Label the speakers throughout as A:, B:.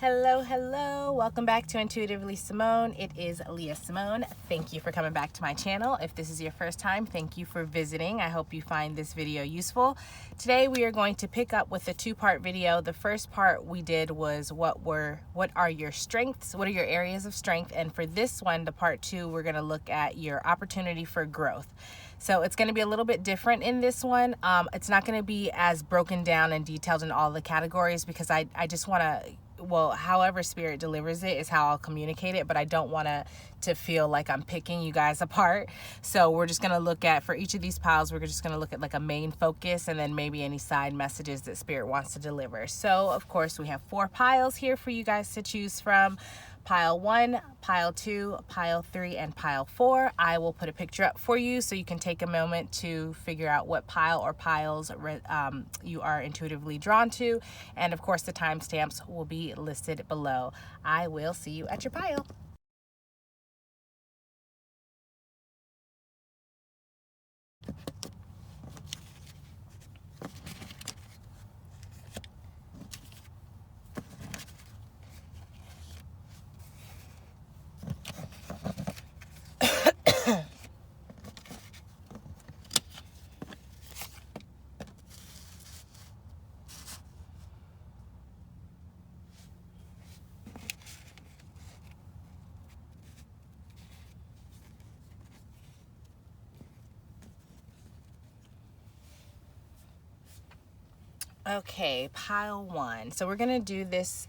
A: Hello, hello. Welcome back to Intuitively Simone. It is Leah Simone. Thank you for coming back to my channel. If this is your first time, thank you for visiting. I hope you find this video useful. Today we are going to pick up with a two-part video. The first part we did was what are your strengths? What are your areas of strength? And for this one, the part two, we're going to look at your opportunity for growth. So it's going to be a little bit different in this one. It's not going to be as broken down and detailed in all the categories because I just want to, well, however spirit delivers it is how I'll communicate it, but I don't want to feel like I'm picking you guys apart. So we're just going to look at, for each of these piles, we're just going to look at like a main focus and then maybe any side messages that spirit wants to deliver. So of course we have 4 piles here for you guys to choose from. Pile 1, pile 2, pile 3, and pile 4. I will put a picture up for you so you can take a moment to figure out what pile or piles you are intuitively drawn to. And of course, the timestamps will be listed below. I will see you at your pile. Okay, pile 1. So we're gonna do this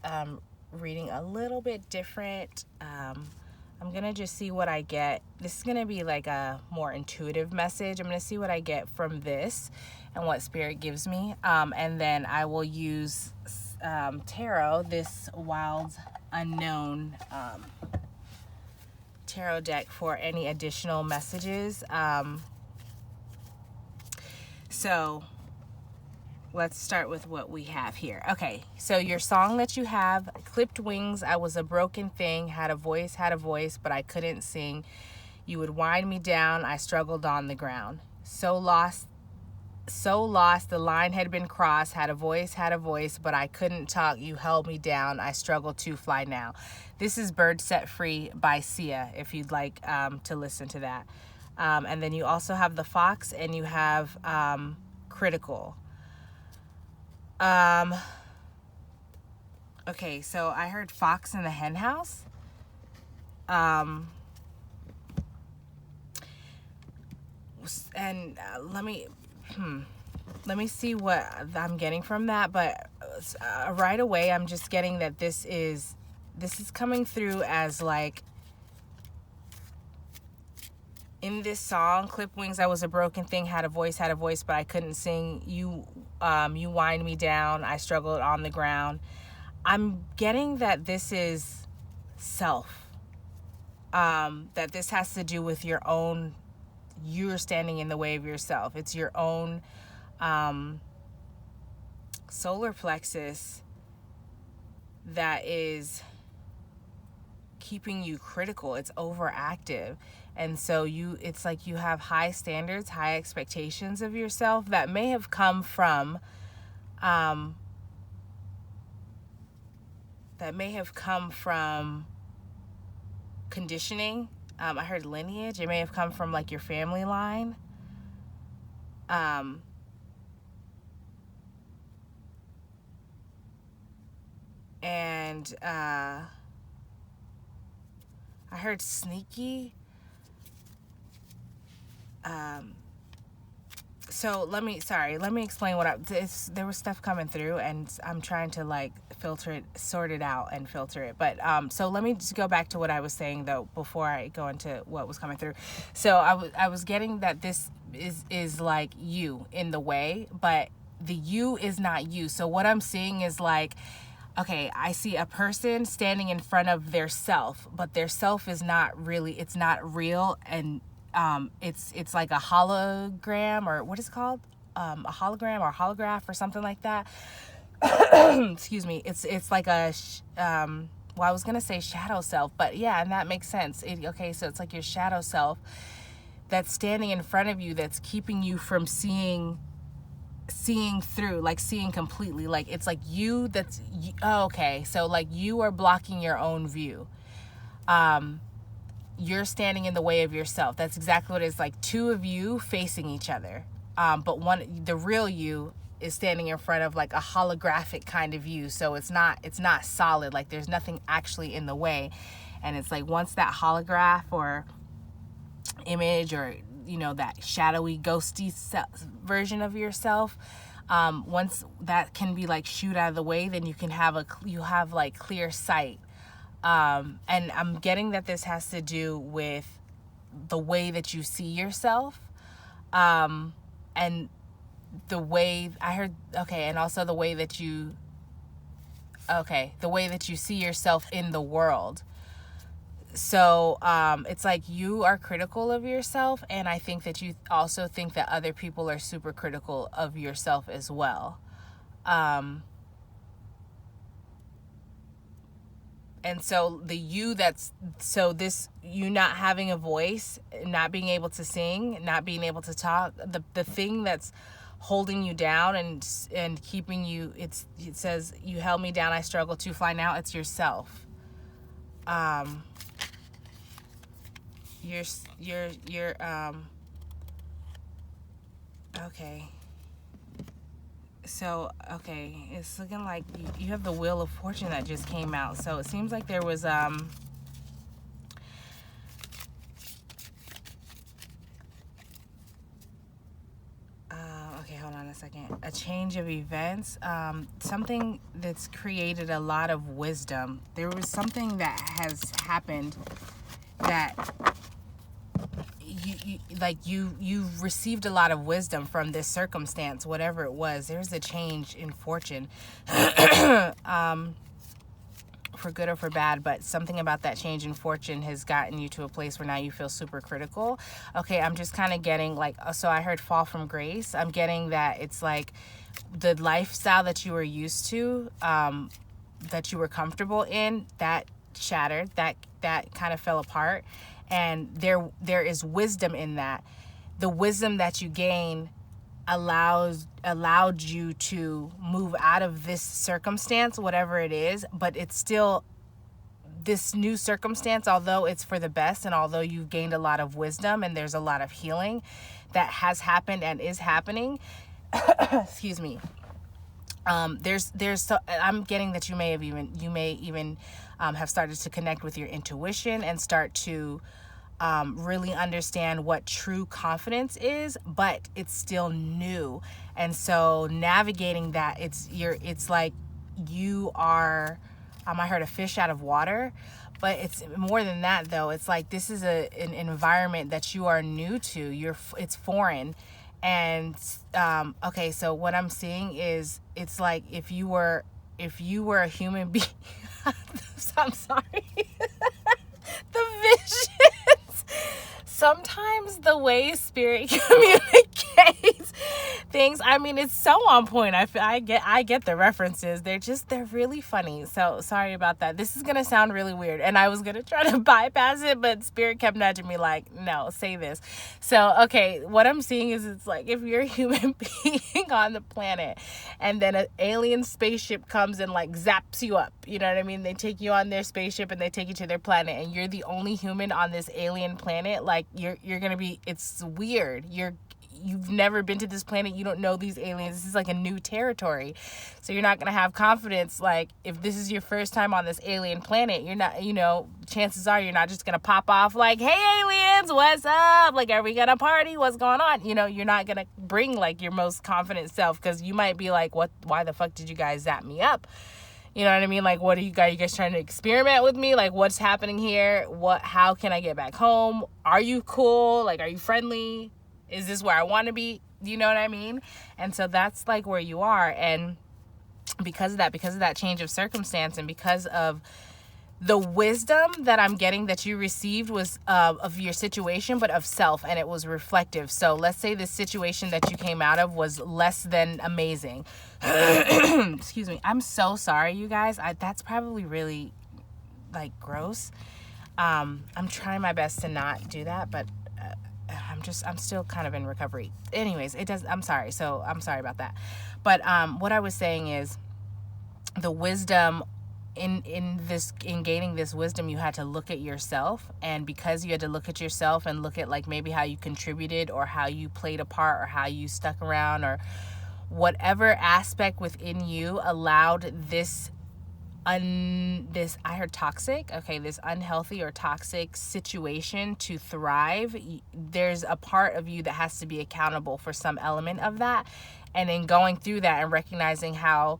A: reading a little bit different. I'm gonna just see what I get. This is gonna be like a more intuitive message. I'm gonna see what I get from this and what spirit gives me. And then I will use tarot, this Wild Unknown tarot deck for any additional messages. So let's start with what we have here. Okay, so your song that you have, clipped wings, I was a broken thing, had a voice, but I couldn't sing. You would wind me down, I struggled on the ground. So lost, the line had been crossed, had a voice, but I couldn't talk. You held me down, I struggle to fly now. This is Bird Set Free by Sia, if you'd like to listen to that. And then you also have the fox and you have critical. Okay, so I heard fox in the hen house. And let me see what I'm getting from that, but right away I'm just getting that this is coming through as like, in this song, Clip Wings, I was a broken thing, had a voice, but I couldn't sing. You wind me down, I struggled on the ground. I'm getting that this is self. That this has to do with your own, you're standing in the way of yourself. It's your own solar plexus that is keeping you critical. It's overactive. And so it's like you have high standards, high expectations of yourself that may have come from conditioning. I heard lineage. It may have come from like your family line. And I heard sneaky. So let me explain there was stuff coming through and I'm trying to like sort it out and filter it. But so let me just go back to what I was saying though before I go into what was coming through. So I was getting that this is like you in the way, but the you is not you. So what I'm seeing is like, okay, I see a person standing in front of their self, but their self is not really, it's not real, and it's like a hologram, or what is it called? A hologram or holograph or something like that. Excuse me. It's like a, well, I was going to say shadow self, but yeah, and that makes sense. Okay, so it's like your shadow self that's standing in front of you, that's keeping you from seeing seeing through, like seeing completely, like it's like you that's oh, okay, so like you are blocking your own view. You're standing in the way of yourself. That's exactly what it is, like two of you facing each other, but the real you is standing in front of like a holographic kind of you, so it's not solid, like there's nothing actually in the way. And it's like once that holograph or image, or that shadowy ghosty version of yourself, once that can be like shooed out of the way, then you have like clear sight. And I'm getting that this has to do with the way that you see yourself, and the way I heard, and also the way that you see yourself in the world. So it's like you are critical of yourself, and I think that you also think that other people are super critical of yourself as well. And so you not having a voice, not being able to sing, not being able to talk, the thing that's holding you down and keeping you, it says, you held me down, I struggle to fly. Now it's yourself. You're okay. So, it's looking like you have the Wheel of Fortune that just came out. So it seems like there was hold on a second. A change of events, something that's created a lot of wisdom. There was something that has happened that you received a lot of wisdom from this circumstance, whatever it was. There's a change in fortune, for good or for bad, but something about that change in fortune has gotten you to a place where now you feel super critical. I'm just kind of getting like, so I heard fall from grace. I'm getting that it's like the lifestyle that you were used to, that you were comfortable in, that shattered, that kind of fell apart. And there is wisdom in that. The wisdom that you gain allowed you to move out of this circumstance, whatever it is, but it's still this new circumstance, although it's for the best, and although you've gained a lot of wisdom and there's a lot of healing that has happened and is happening. Excuse me. I'm getting that you may even have started to connect with your intuition and start to really understand what true confidence is, but it's still new. And so navigating that, it's like you are, I heard a fish out of water, but it's more than that though. It's like this is an environment that you are new to. It's foreign. And so what I'm seeing is, it's like if you were a human being. I'm sorry. The visions. Sometimes the way spirit communicates things, it's so on point. I get the references. They're really funny. So sorry about that. This is gonna sound really weird, and I was gonna try to bypass it, but spirit kept nudging me like, no, say this. So what I'm seeing is, it's like if you're a human being on the planet, and then an alien spaceship comes and like zaps you up. You know what I mean? They take you on their spaceship and they take you to their planet, and you're the only human on this alien planet. Like you're gonna be. It's weird. You've never been to this planet. You don't know these aliens. This is like a new territory. So you're not going to have confidence. Like if this is your first time on this alien planet, you're not, chances are you're not just going to pop off like, hey aliens, what's up? Like, are we going to party? What's going on? You're not going to bring like your most confident self, because you might be like, why the fuck did you guys zap me up? You know what I mean? Like, what are you guys trying to experiment with me? Like, what's happening here? How can I get back home? Are you cool? Like, are you friendly? Is this where I want to be? You know what I mean? And so that's like where you are. And because of that change of circumstance, and because of the wisdom that I'm getting that you received was of your situation, but of self, and it was reflective. So let's say the situation that you came out of was less than amazing. Excuse me. I'm so sorry, you guys. That's probably really like gross. I'm trying my best to not do that, but I'm still kind of in recovery. Anyways, I'm sorry. So I'm sorry about that. But what I was saying is the wisdom in gaining this wisdom, you had to look at yourself, and because you had to look at yourself and look at like maybe how you contributed or how you played a part or how you stuck around or whatever aspect within you allowed this I heard toxic, okay, this unhealthy or toxic situation to thrive. There's a part of you that has to be accountable for some element of that, and in going through that and recognizing how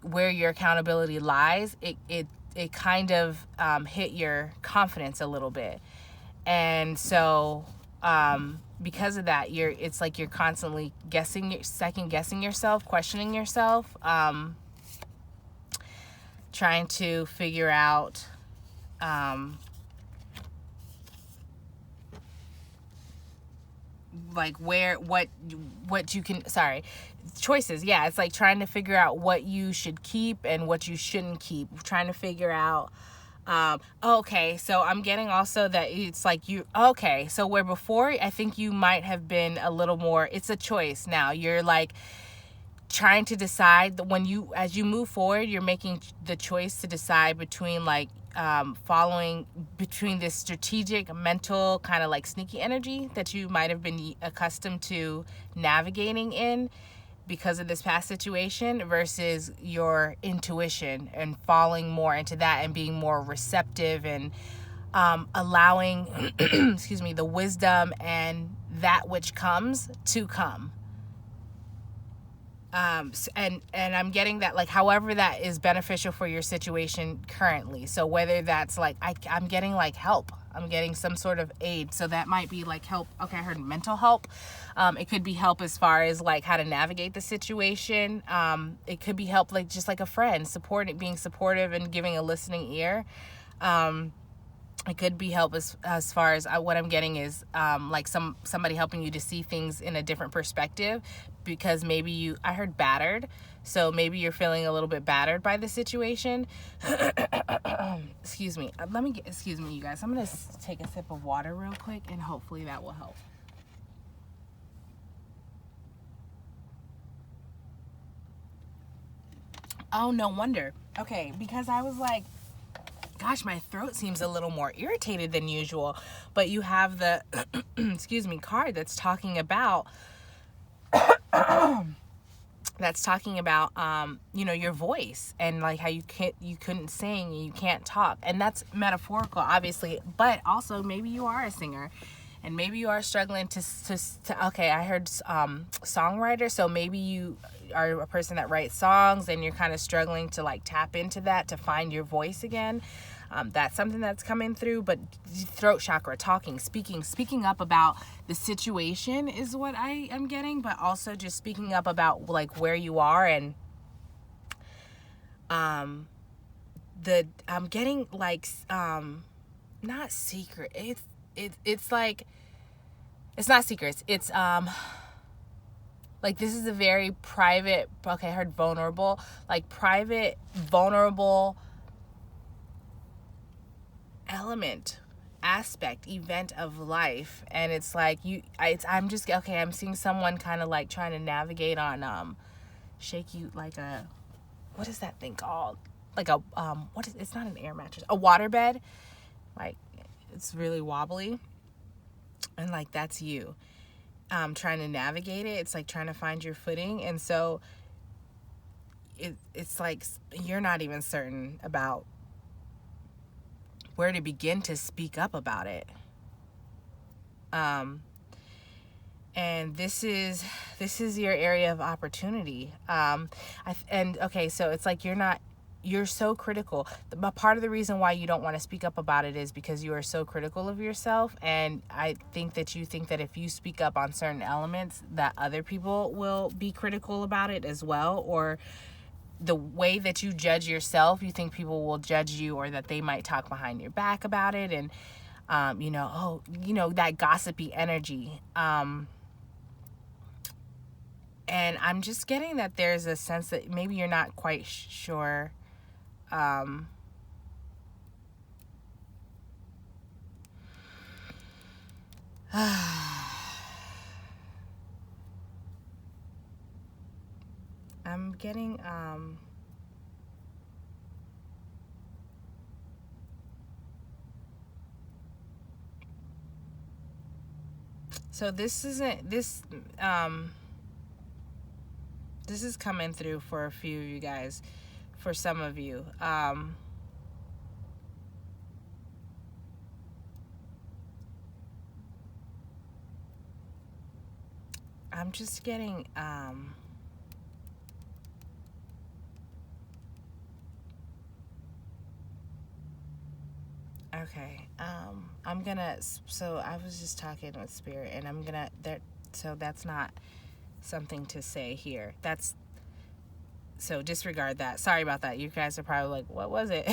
A: where your accountability lies, it kind of hit your confidence a little bit. And so because of that, it's like you're constantly second guessing yourself, questioning yourself, trying to figure out like what you can, choices. Yeah, it's like trying to figure out what you should keep and what you shouldn't keep, trying to figure out okay, so I'm getting also that it's like okay, so where before I think you might have been a little more, it's a choice. Now you're like trying to decide as you move forward, you're making the choice to decide between like following between this strategic mental kind of like sneaky energy that you might have been accustomed to navigating in because of this past situation versus your intuition and falling more into that and being more receptive and allowing excuse me, the wisdom and that which comes to come. And I'm getting that, like, however that is beneficial for your situation currently. So whether that's like, I'm getting like help, I'm getting some sort of aid. So that might be like help. Okay, I heard mental help. It could be help as far as like how to navigate the situation. It could be help like just like a friend, being supportive and giving a listening ear. It could be help as far as what I'm getting is like somebody helping you to see things in a different perspective, because maybe I heard battered, so maybe you're feeling a little bit battered by the situation. Excuse me. Excuse me, you guys. I'm gonna take a sip of water real quick, and hopefully that will help. Oh, no wonder. Okay, because I was like, gosh, my throat seems a little more irritated than usual. But you have the excuse me, card that's talking about your voice and like how you couldn't sing, you can't talk, and that's metaphorical obviously, but also maybe you are a singer and maybe you are struggling to okay, I heard songwriter, so maybe you are a person that writes songs and you're kind of struggling to like tap into that to find your voice again. That's something that's coming through. But throat chakra, speaking up about the situation is what I am getting, but also just speaking up about like where you are. And I'm getting like not secret, it's like, it's not secrets, it's like this is a very private, okay, I heard vulnerable, like private, vulnerable event of life. And it's like I'm just, okay, I'm seeing someone kind of like trying to navigate on shake you like a, what is that thing called, like a it's not an air mattress, a water bed, like it's really wobbly, and like that's you trying to navigate it. It's like trying to find your footing. And so it's like you're not even certain about where to begin to speak up about it. And this is your area of opportunity. Okay, so it's like you're so critical. But part of the reason why you don't want to speak up about it is because you are so critical of yourself. And I think that you think that if you speak up on certain elements, that other people will be critical about it as well. Or the way that you judge yourself, you think people will judge you, or that they might talk behind your back about it. And, that gossipy energy. And I'm just getting that there's a sense that maybe you're not quite sure I'm getting, so this isn't, this is coming through for a few of you guys, for some of you. I'm just getting, okay, I'm gonna, so I was just talking with Spirit, and I'm gonna, so that's not something to say here. That's, so disregard that. Sorry about that. You guys are probably like, what was it?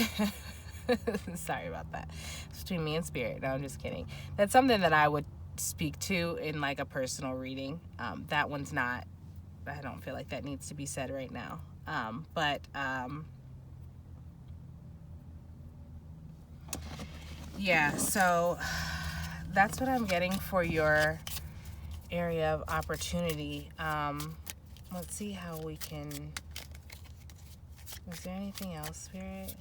A: Sorry about that. It's between me and Spirit. No, I'm just kidding. That's something that I would speak to in like a personal reading. That one's not, I don't feel like that needs to be said right now. Yeah, so that's what I'm getting for your area of opportunity. Let's see how we can, is there anything else, Spirit?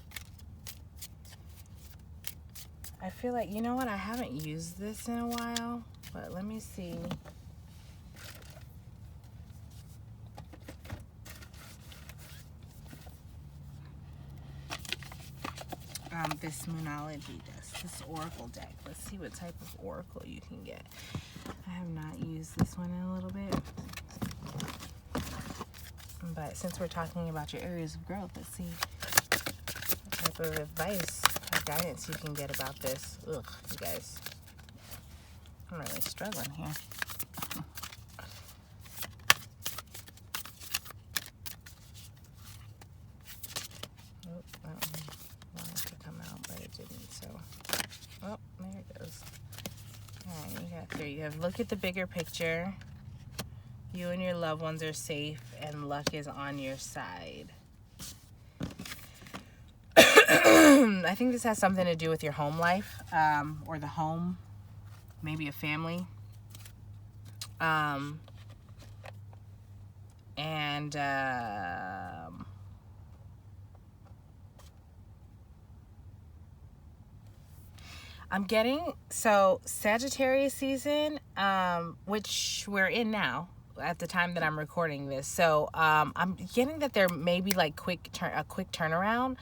A: I feel like, you know what, I haven't used this in a while, but let me see. This Moonology deck, this Oracle deck. Let's see what type of Oracle you can get. I have not used this one in a little bit. But since we're talking about your areas of growth, let's see what type of advice or guidance you can get about this. Ugh, you guys. I'm really struggling here. Oh, that one wanted to come out, but it didn't, so. Oh, there it goes. Alright, you got three. You have look at the bigger picture. You and your loved ones are safe, and luck is on your side. I think this has something to do with your home life, or the home, maybe a family. I'm getting, so Sagittarius season, which we're in now at the time that I'm recording this. So I'm getting that there may be like a quick turnaround.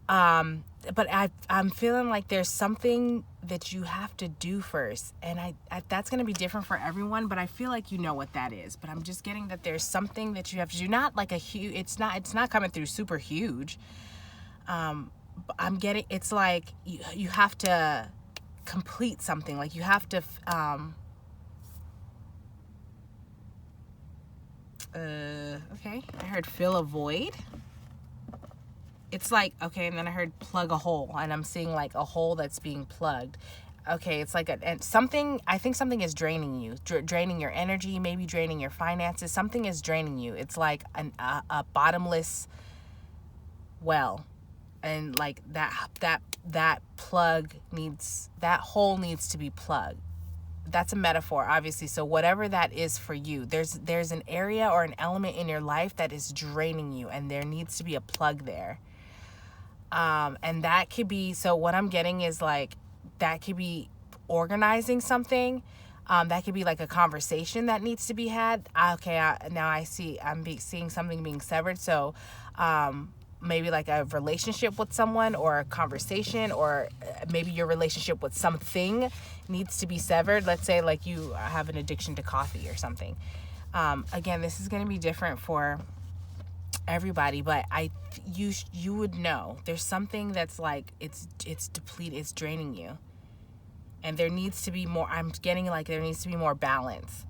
A: But I'm feeling like there's something that you have to do first, and I that's going to be different for everyone, but I feel like you know what that is. But I'm just getting that there's something that you have to do, not like a huge, it's not coming through super huge. I'm getting, it's like you have to complete something, like you have to okay, I heard fill a void. It's like, okay, and then I heard plug a hole, and I'm seeing like a hole that's being plugged. Okay, it's like something, I think something is draining you, draining your energy, maybe draining your finances. Something is draining you. It's like a bottomless well, and like that plug needs, that hole needs to be plugged. That's a metaphor, obviously. So whatever that is for you, there's an area or an element in your life that is draining you, and there needs to be a plug there. And that could be, so what I'm getting is like, that could be organizing something. That could be like a conversation that needs to be had. Okay, now I see, I'm seeing something being severed. So maybe like a relationship with someone, or a conversation, or maybe your relationship with something needs to be severed. Let's say like you have an addiction to coffee or something. Again, this is going to be different for everybody, but you would know there's something that's like it's depleted, it's draining you, and there needs to be more. I'm getting like there needs to be more balance.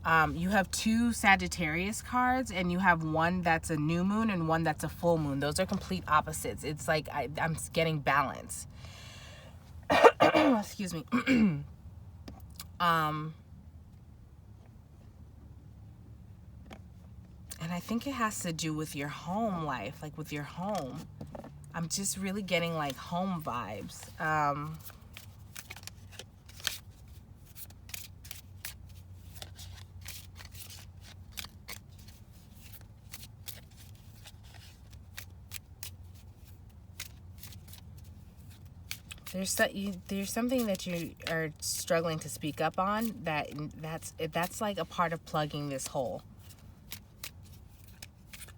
A: You have two Sagittarius cards, and you have one that's a new moon and one that's a full moon. Those are complete opposites. It's like I'm getting balance. Excuse me. And I think it has to do with your home life, like with your home. I'm just really getting like home vibes. there's something that you are struggling to speak up on, that's like a part of plugging this hole.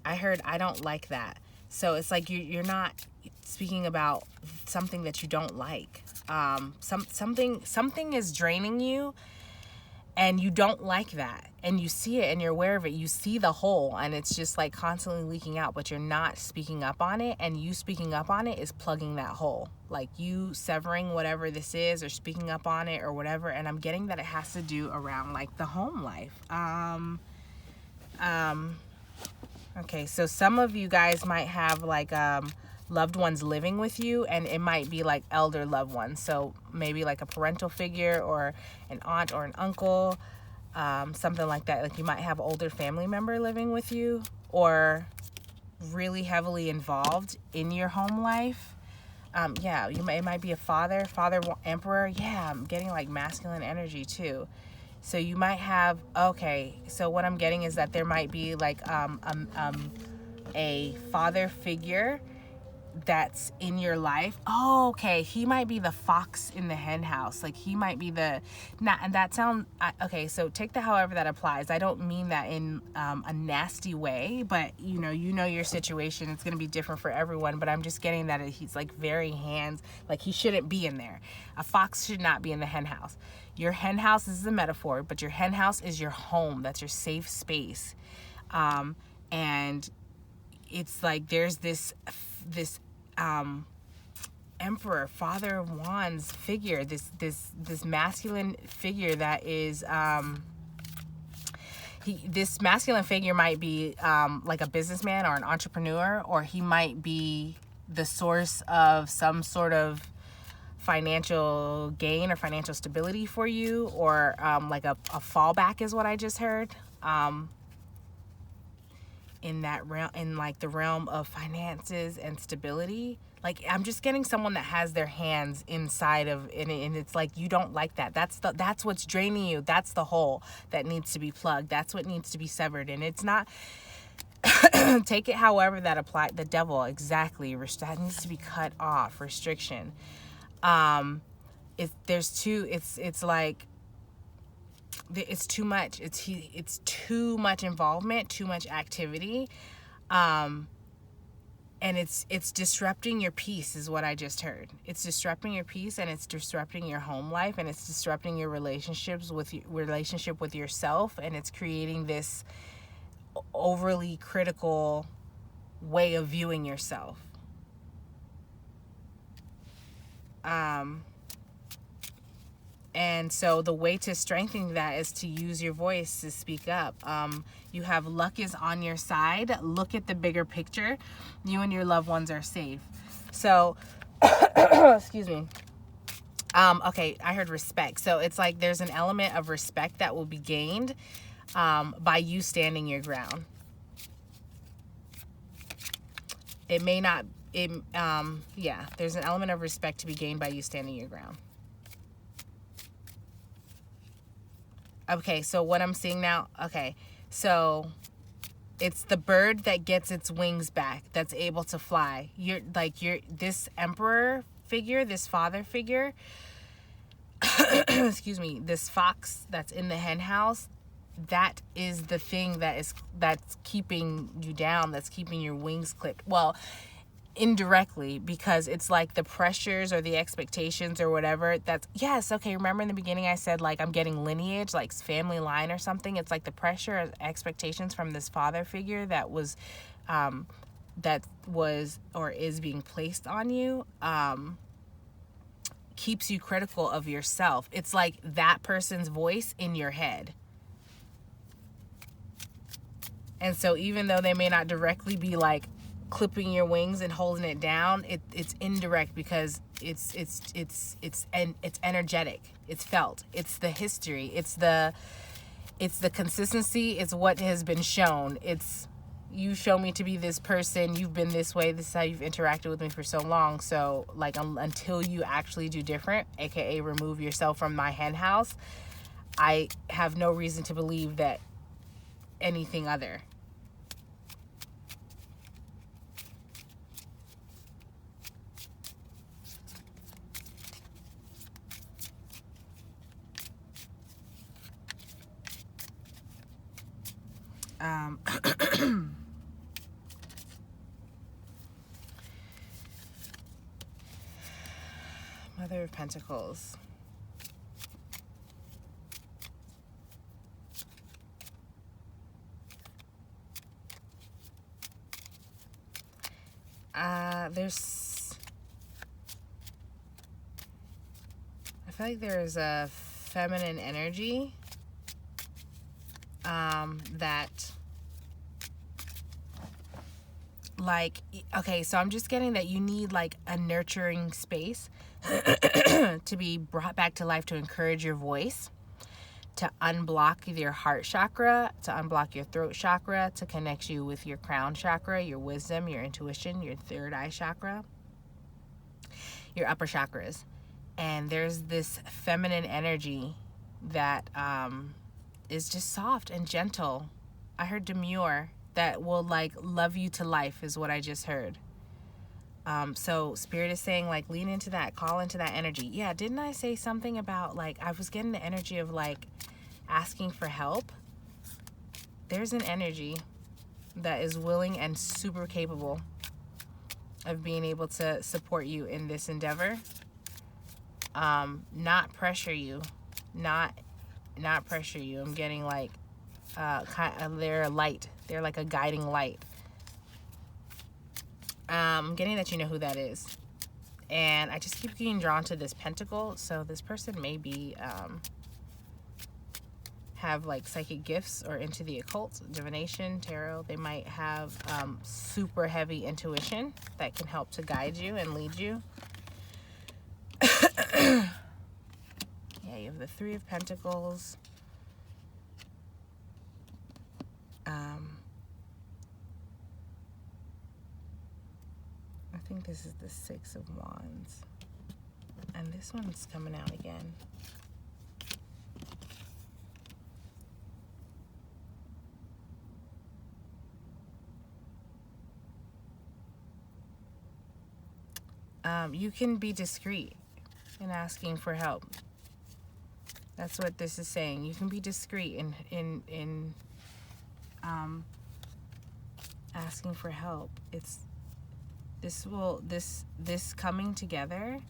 A: I heard, I don't like that. So it's like you're not speaking about something that you don't like. Something is draining you, and you don't like that, and you see it and you're aware of it. You see the hole, and it's just like constantly leaking out, but you're not speaking up on it. And you speaking up on it is plugging that hole, like you severing whatever this is, or speaking up on it, or whatever. And I'm getting that it has to do around like the home life. Okay, so some of you guys might have like loved ones living with you, and it might be like elder loved ones. So maybe like a parental figure, or an aunt or an uncle, something like that. Like you might have older family member living with you, or really heavily involved in your home life. Yeah, it might be a father emperor. Yeah, I'm getting like masculine energy too. So you might have, okay, so what I'm getting is that there might be like a father figure that's in your life. Oh, okay, he might be the fox in the hen house. Like he might be the, not, and that sound, okay, so take that however that applies. I don't mean that in a nasty way, but you know your situation. It's going to be different for everyone, but I'm just getting that he's like very hands, like he shouldn't be in there. A fox should not be in the hen house. Your hen house is a metaphor, but your hen house is your home. That's your safe space. And it's like there's this emperor, father of wands figure, this masculine figure that is this masculine figure might be like a businessman or an entrepreneur, or he might be the source of some sort of financial gain or financial stability for you, or like a fallback is what I just heard. In that realm, in like the realm of finances and stability. Like I'm just getting someone that has their hands inside of it, and it's like you don't like that. That's what's draining you. That's the hole that needs to be plugged. That's what needs to be severed. And it's not take it however that apply. The devil, exactly. That needs to be cut off. Restriction. It's like it's too much. It's too much involvement, too much activity, and it's disrupting your peace is what I just heard. It's disrupting your peace, and it's disrupting your home life, and it's disrupting your relationship with yourself, and it's creating this overly critical way of viewing yourself. And so the way to strengthen that is to use your voice to speak up. You have luck is on your side. Look at the bigger picture. You and your loved ones are safe. So, excuse me. Okay, I heard respect. So it's like there's an element of respect that will be gained by you standing your ground. It may not, yeah, there's an element of respect to be gained by you standing your ground. Okay, so what I'm seeing now, okay, so it's the bird that gets its wings back, that's able to fly. This emperor figure, this father figure, excuse me, this fox that's in the hen house, that is the thing that's keeping you down, that's keeping your wings clipped. Well, indirectly, because it's like the pressures or the expectations or whatever. Yes, okay, remember in the beginning I said like I'm getting lineage, like family line or something. It's like the pressure or expectations from this father figure that was or is being placed on you keeps you critical of yourself. It's like that person's voice in your head. And so even though they may not directly be like clipping your wings and holding it down, it's indirect, because it's energetic, it's felt, it's the history, it's the consistency, it's what has been shown. It's, you show me to be this person, you've been this way, this is how you've interacted with me for so long. So like until you actually do different, aka remove yourself from my hen house, I have no reason to believe that anything other. Mother of Pentacles. I feel like there's a feminine energy that, like, okay, so I'm just getting that you need like a nurturing space to be brought back to life, to encourage your voice, to unblock your heart chakra, to unblock your throat chakra, to connect you with your crown chakra, your wisdom, your intuition, your third eye chakra, your upper chakras. And there's this feminine energy that is just soft and gentle. I heard demure, that will like love you to life is what I just heard. So Spirit is saying, like, lean into that, call into that energy. Yeah, didn't I say something about, like, I was getting the energy of like asking for help? There's an energy that is willing and super capable of being able to support you in this endeavor. Not pressure you, not pressure you. I'm getting like they're a light. They're like a guiding light. I'm getting that you know who that is. And I just keep getting drawn to this pentacle. So this person may be have like psychic gifts or into the occult, divination, tarot. They might have super heavy intuition that can help to guide you and lead you. Yeah, you have the Three of Pentacles. I think this is the Six of Wands. And this one's coming out again. You can be discreet in asking for help. That's what this is saying. You can be discreet in asking for help. It's this coming together.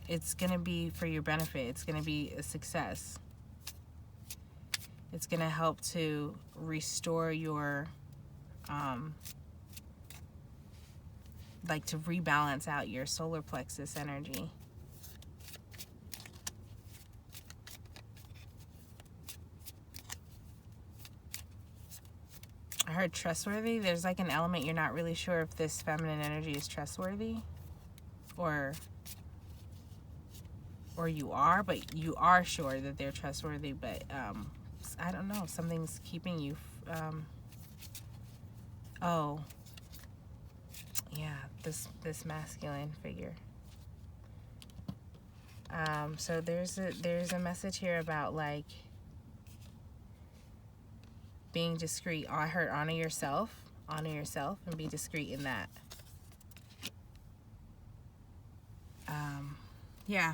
A: It's gonna be for your benefit. It's gonna be a success. It's gonna help to restore your like to rebalance out your solar plexus energy. I heard trustworthy. There's like an element you're not really sure if this feminine energy is trustworthy, or you are, but you are sure that they're trustworthy. But I don't know. Something's keeping you. Oh, yeah, this masculine figure. So there's a message here about like being discreet. I heard honor yourself and be discreet in that. Yeah,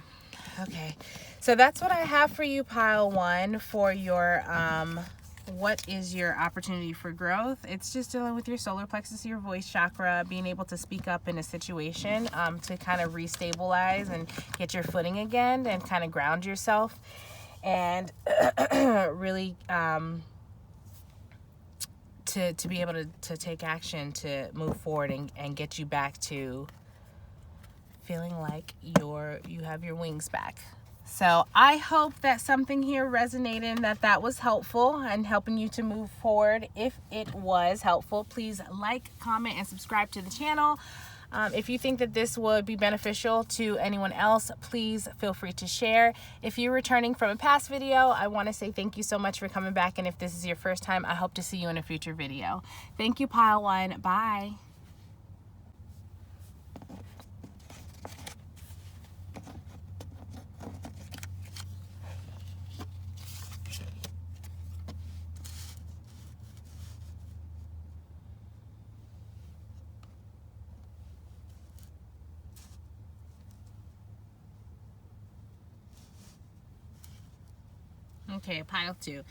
A: okay, so that's what I have for you, pile one, for your what is your opportunity for growth. It's just dealing with your solar plexus, your voice chakra, being able to speak up in a situation to kind of restabilize and get your footing again and kind of ground yourself, and really to be able to take action to move forward and get you back to feeling like you have your wings back. So I hope that something here resonated and that was helpful and helping you to move forward. If it was helpful, please like, comment, and subscribe to the channel. If you think that this would be beneficial to anyone else, please feel free to share. If you're returning from a past video, I want to say thank you so much for coming back. And if this is your first time, I hope to see you in a future video. Thank you, pile one. Bye. Okay, pile two.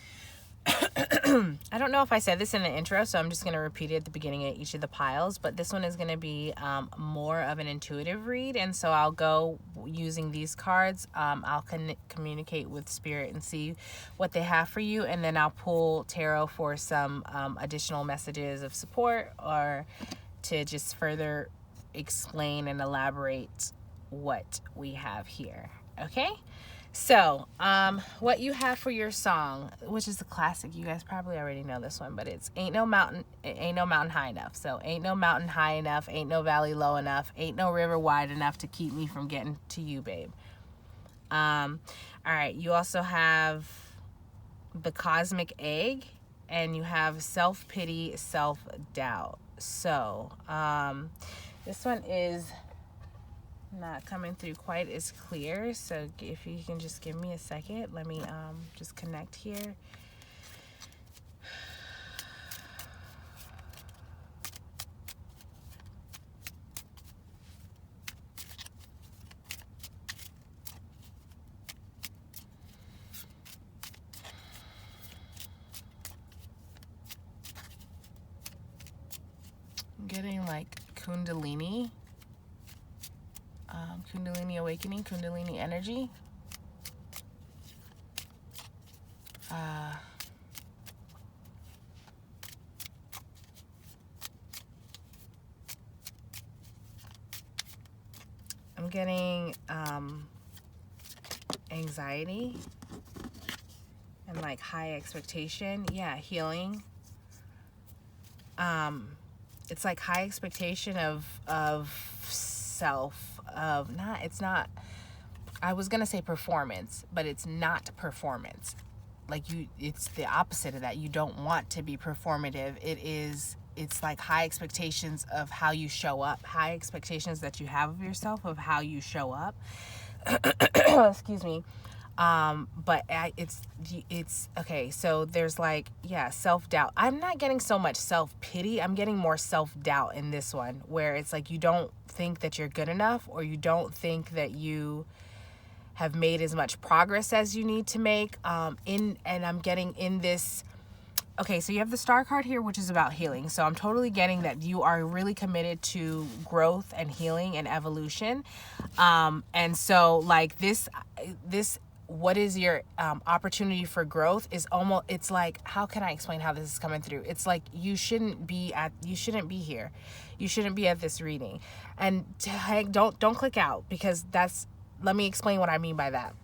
A: I don't know if I said this in the intro, so I'm just going to repeat it at the beginning of each of the piles, but this one is going to be more of an intuitive read, and so I'll go using these cards. I'll communicate with spirit and see what they have for you, and then I'll pull tarot for some additional messages of support, or to just further explain and elaborate what we have here. Okay? So, what you have for your song, which is a classic, you guys probably already know this one, but it's ain't no mountain high enough. So, ain't no mountain high enough, ain't no valley low enough, ain't no river wide enough to keep me from getting to you, babe. All right, you also have the cosmic egg, and you have self-pity, self-doubt. So, this one is not coming through quite as clear, so if you can just give me a second, let me just connect here. I'm getting like Kundalini. Kundalini awakening, Kundalini energy. I'm getting anxiety and like high expectation. Yeah, healing. It's like high expectation of self. It's not, I was gonna say performance, but it's not performance. Like it's the opposite of that. You don't want to be performative. It's like high expectations of how you show up, high expectations that you have of yourself, of how you show up. Excuse me. But it's okay. So there's like, yeah, self-doubt. I'm not getting so much self-pity. I'm getting more self-doubt in this one, where it's like you don't think that you're good enough, or you don't think that you have made as much progress as you need to make. And I'm getting in this. Okay, so you have the Star card here, which is about healing. So I'm totally getting that you are really committed to growth and healing and evolution. And so like this, what is your opportunity for growth is almost, it's like, how can I explain how this is coming through? It's like you shouldn't be here. You shouldn't be at this reading. And don't click out, because let me explain what I mean by that.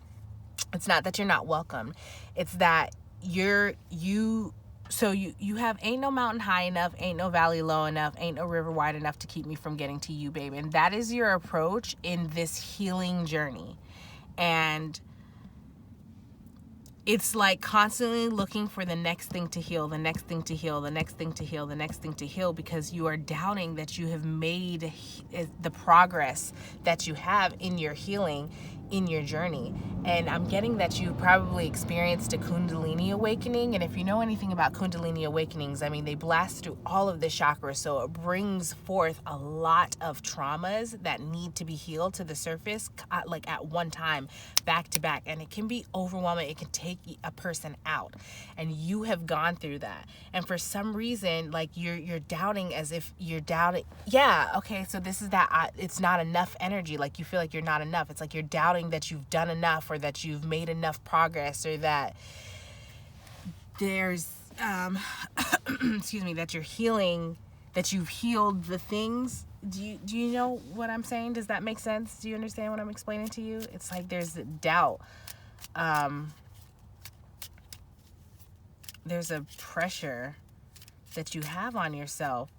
A: It's not that you're not welcome. It's that you have ain't no mountain high enough, ain't no valley low enough, ain't no river wide enough to keep me from getting to you, babe. And that is your approach in this healing journey. And it's like constantly looking for the next thing to heal, the next thing to heal, the next thing to heal, the next thing to heal, because you are doubting that you have made the progress that you have in your healing, in your journey. And I'm getting that you probably experienced a Kundalini awakening. And if you know anything about Kundalini awakenings, I mean, they blast through all of the chakras. So it brings forth a lot of traumas that need to be healed to the surface, like at one time, back to back. And it can be overwhelming. It can take a person out. And you have gone through that. And for some reason, like you're doubting, as if you're doubting. Yeah, okay, so this is that it's not enough energy. Like you feel like you're not enough. It's like you're doubting that you've done enough, or that you've made enough progress, or that there's excuse me, that you're healing, that you've healed the things. Do you know what I'm saying? Does that make sense? Do you understand what I'm explaining to you? It's like there's doubt. There's a pressure that you have on yourself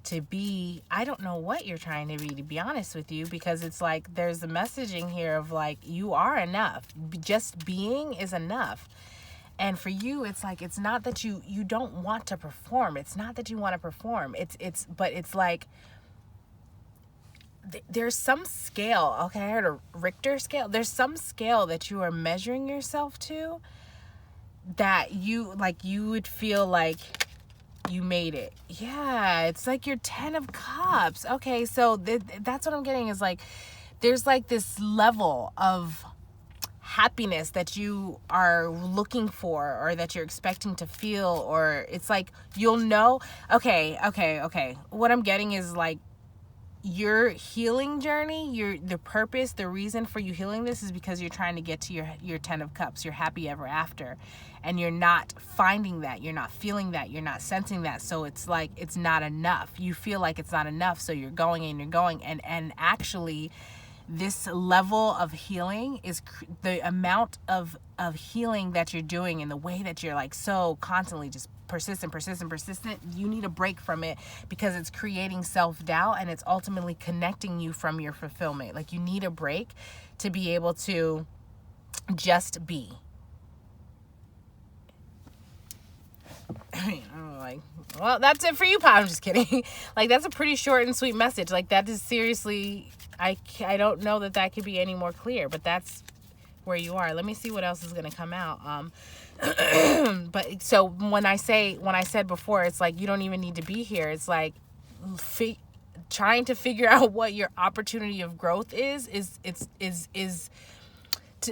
A: to be, I don't know what you're trying to be honest with you, because it's like there's a messaging here of like, you are enough. Just being is enough. And for you, it's like, it's not that you don't want to perform. It's not that you want to perform. But it's like, there's some scale. Okay, I heard a Richter scale. There's some scale that you are measuring yourself to, that you would feel like you made it. Yeah, it's like your 10 of Cups. Okay, so that's what I'm getting, is like there's like this level of happiness that you are looking for or that you're expecting to feel, or it's like you'll know. Okay. What I'm getting is like your healing journey, the purpose, the reason for you healing this is because you're trying to get to your 10 of cups, your happy ever after, and you're not finding that, you're not feeling that, you're not sensing that. So it's like it's not enough. You feel like it's not enough, so you're going and you're going, and actually this level of healing is the amount of healing that you're doing, and the way that you're like so constantly just persistent. You need a break from it because it's creating self-doubt, and it's ultimately connecting you from your fulfillment. Like you need a break to be able to just be. I'm like, well, that's it for you, Pop. I'm just kidding. Like, that's a pretty short and sweet message. Like, that is seriously, I don't know that could be any more clear, but that's where you are. Let me see what else is going to come out. But so when I said before, it's like, you don't even need to be here. It's like trying to figure out what your opportunity of growth is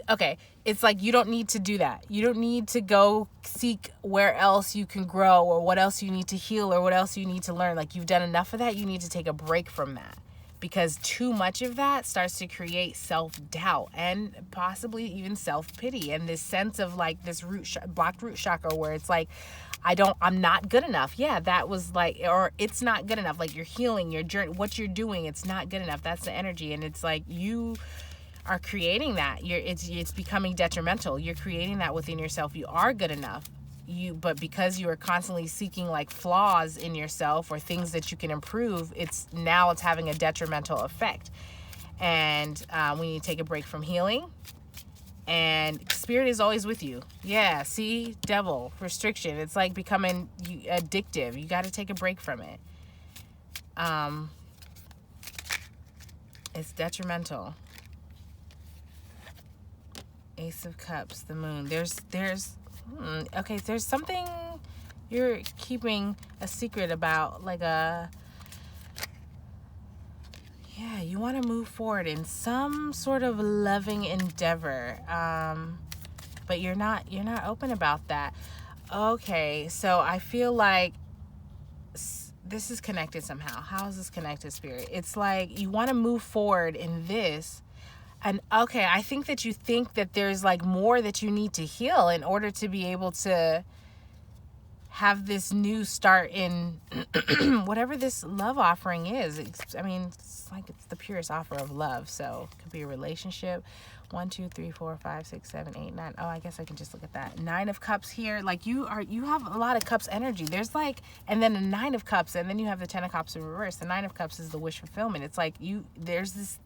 A: okay, it's like you don't need to do that. You don't need to go seek where else you can grow, or what else you need to heal, or what else you need to learn. Like, you've done enough of that. You need to take a break from that, because too much of that starts to create self-doubt and possibly even self-pity, and this sense of like this blocked root chakra, where it's like, I'm not good enough. Yeah, that was like, or it's not good enough. Like, you're healing, your journey, what you're doing, it's not good enough. That's the energy. And it's like you are creating that. It's becoming detrimental. You're creating that within yourself. You are good enough. But because you are constantly seeking like flaws in yourself or things that you can improve, it's having a detrimental effect. And we need to take a break from healing. And spirit is always with you. Yeah, see, devil, restriction. It's like becoming addictive. You got to take a break from it. It's detrimental. Ace of Cups, the moon. There's something you're keeping a secret about, like you want to move forward in some sort of loving endeavor, but you're not open about that. Okay, so I feel like this is connected somehow. How is this connected, Spirit? It's like you want to move forward in this. And okay, I think that you think that there's like more that you need to heal in order to be able to have this new start in whatever this love offering is. It's like it's the purest offer of love. So it could be a relationship. 1, 2, 3, 4, 5, 6, 7, 8, 9. Oh, I guess I can just look at that. 9 of Cups here. Like you have a lot of Cups energy. There's like, and then a 9 of Cups, and then you have the 10 of Cups in reverse. The 9 of Cups is the wish fulfillment. It's like there is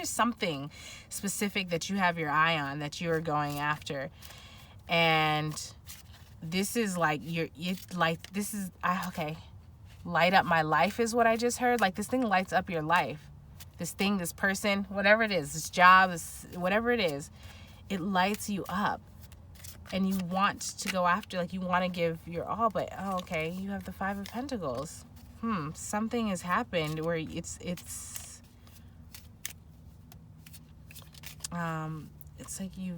A: something specific that you have your eye on, that you're going after. And this is like light up my life is what I just heard. Like, this thing lights up your life. This thing, this person, whatever it is, this job, whatever it is, it lights you up. And you want to go after, like, you want to give your all, but, okay, you have the 5 of Pentacles. Something has happened where it's like you've,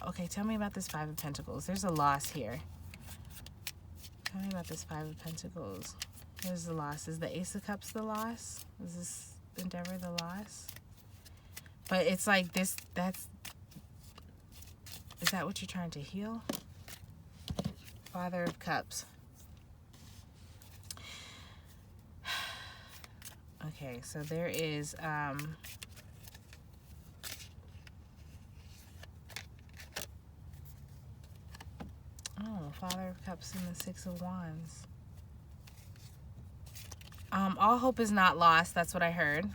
A: okay, tell me about this 5 of Pentacles. There's a loss here. Tell me about this 5 of Pentacles. There's the loss. Is the Ace of Cups the loss? Is this endeavor the loss? But it's like is that what you're trying to heal? Father of Cups. Okay, so there is, Father of Cups and the 6 of Wands. All hope is not lost. That's what I heard.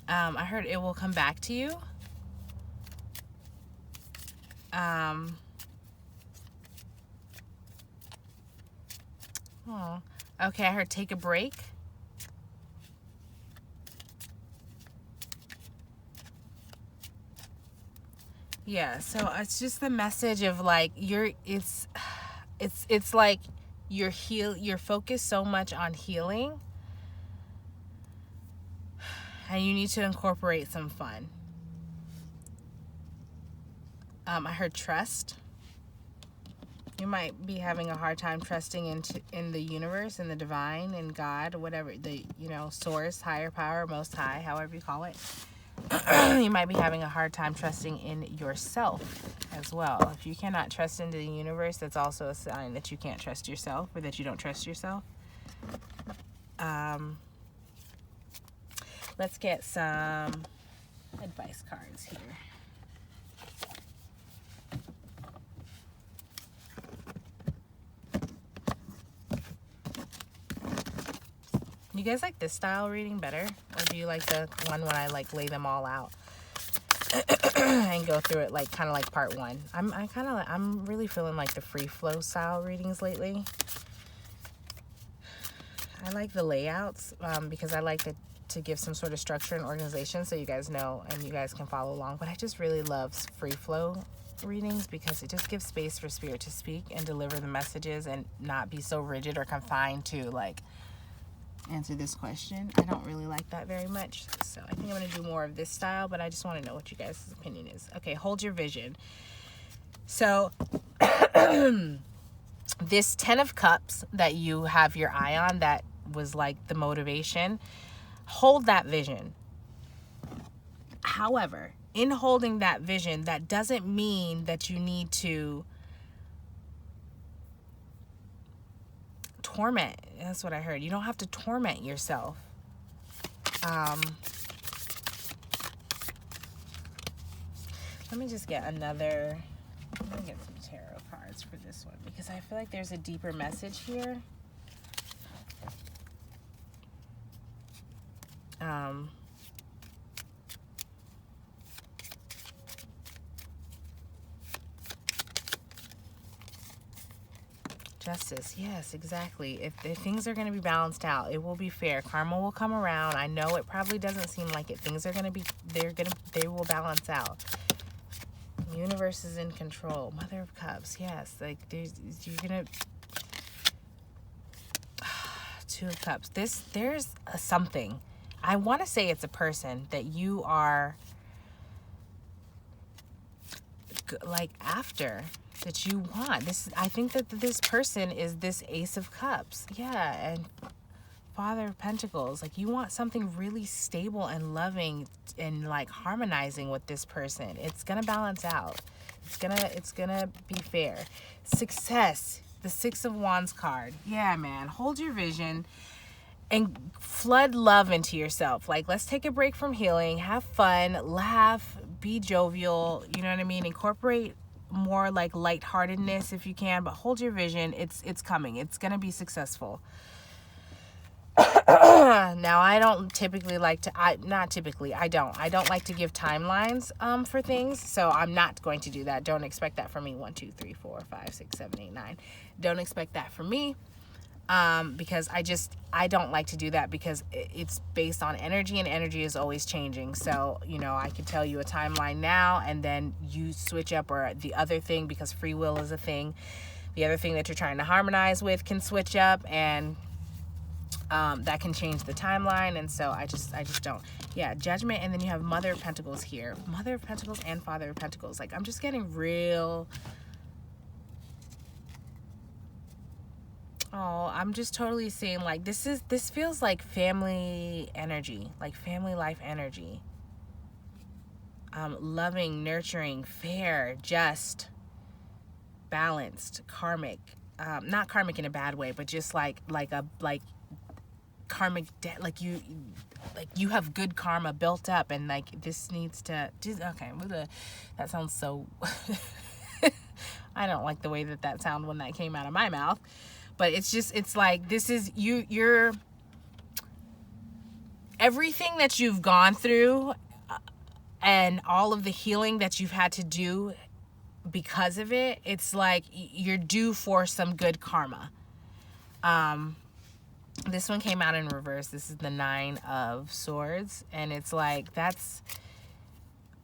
A: I heard it will come back to you. Okay, I heard take a break. Yeah, so it's just the message of like it's like you're focused so much on healing, and you need to incorporate some fun. I heard trust. You might be having a hard time trusting in the universe, in the divine, in God, whatever, the, you know, source, higher power, most high, however you call it. You might be having a hard time trusting in yourself as well. If you cannot trust into the universe, that's also a sign that you can't trust yourself, or that you don't trust yourself. Let's get some advice cards here. You guys like this style reading better? Or do you like the one when I like lay them all out and go through it like kind of like part one? I'm really feeling like the free flow style readings lately. I like the layouts because I like to give some sort of structure and organization so you guys know and you guys can follow along. But I just really love free flow readings because it just gives space for spirit to speak and deliver the messages and not be so rigid or confined to like answer this question. I don't really like that very much, so I think I'm going to do more of this style, but I just want to know what you guys' opinion is. Okay, hold your vision. So this 10 of Cups that you have your eye on, that was like the motivation, hold that vision. However, in holding that vision, that doesn't mean that you need to torment. That's what I heard. You don't have to torment yourself. Let me just get another. Let me get some tarot cards for this one because I feel like there's a deeper message here. Justice, yes, exactly. If things are going to be balanced out, it will be fair. Karma will come around. I know it probably doesn't seem like it. Things are going to be, they will balance out. Universe is in control. Mother of Cups, yes. Like, you're going to, Two of Cups. There's something. I want to say it's a person that you are, like, after. That you want. I think that this person is this Ace of Cups. Yeah, and Father of Pentacles. Like, you want something really stable and loving and like harmonizing with this person. It's gonna balance out. It's gonna be fair. Success. The Six of Wands card. Yeah, man. Hold your vision and flood love into yourself. Like, let's take a break from healing. Have fun. Laugh. Be jovial. You know what I mean? Incorporate more like lightheartedness if you can, but hold your vision. It's coming. It's gonna be successful. Now, I don't typically like to, I don't like to give timelines for things, so I'm not going to do that. Don't expect that from me. 1 2 3 4 5 6 7 8 9. Don't expect that from me. Because I don't like to do that because it's based on energy, and energy is always changing. So, you know, I could tell you a timeline now and then you switch up, or the other thing, because free will is a thing. The other thing that you're trying to harmonize with can switch up, and that can change the timeline. And so I just don't. Yeah, Judgment, and then you have Mother of Pentacles here. Mother of Pentacles and Father of Pentacles. Like, I'm just getting real. Oh, I'm just totally seeing like this feels like family energy, like family life energy. Loving, nurturing, fair, just, balanced, karmic. Not karmic in a bad way, but just like karmic, like you have good karma built up, and like this needs to just, okay, that sounds so I don't like the way that sounded when that came out of my mouth. But it's like, this is you're everything that you've gone through and all of the healing that you've had to do because of it. It's like you're due for some good karma. This one came out in reverse. This is the 9 of Swords, and it's like that's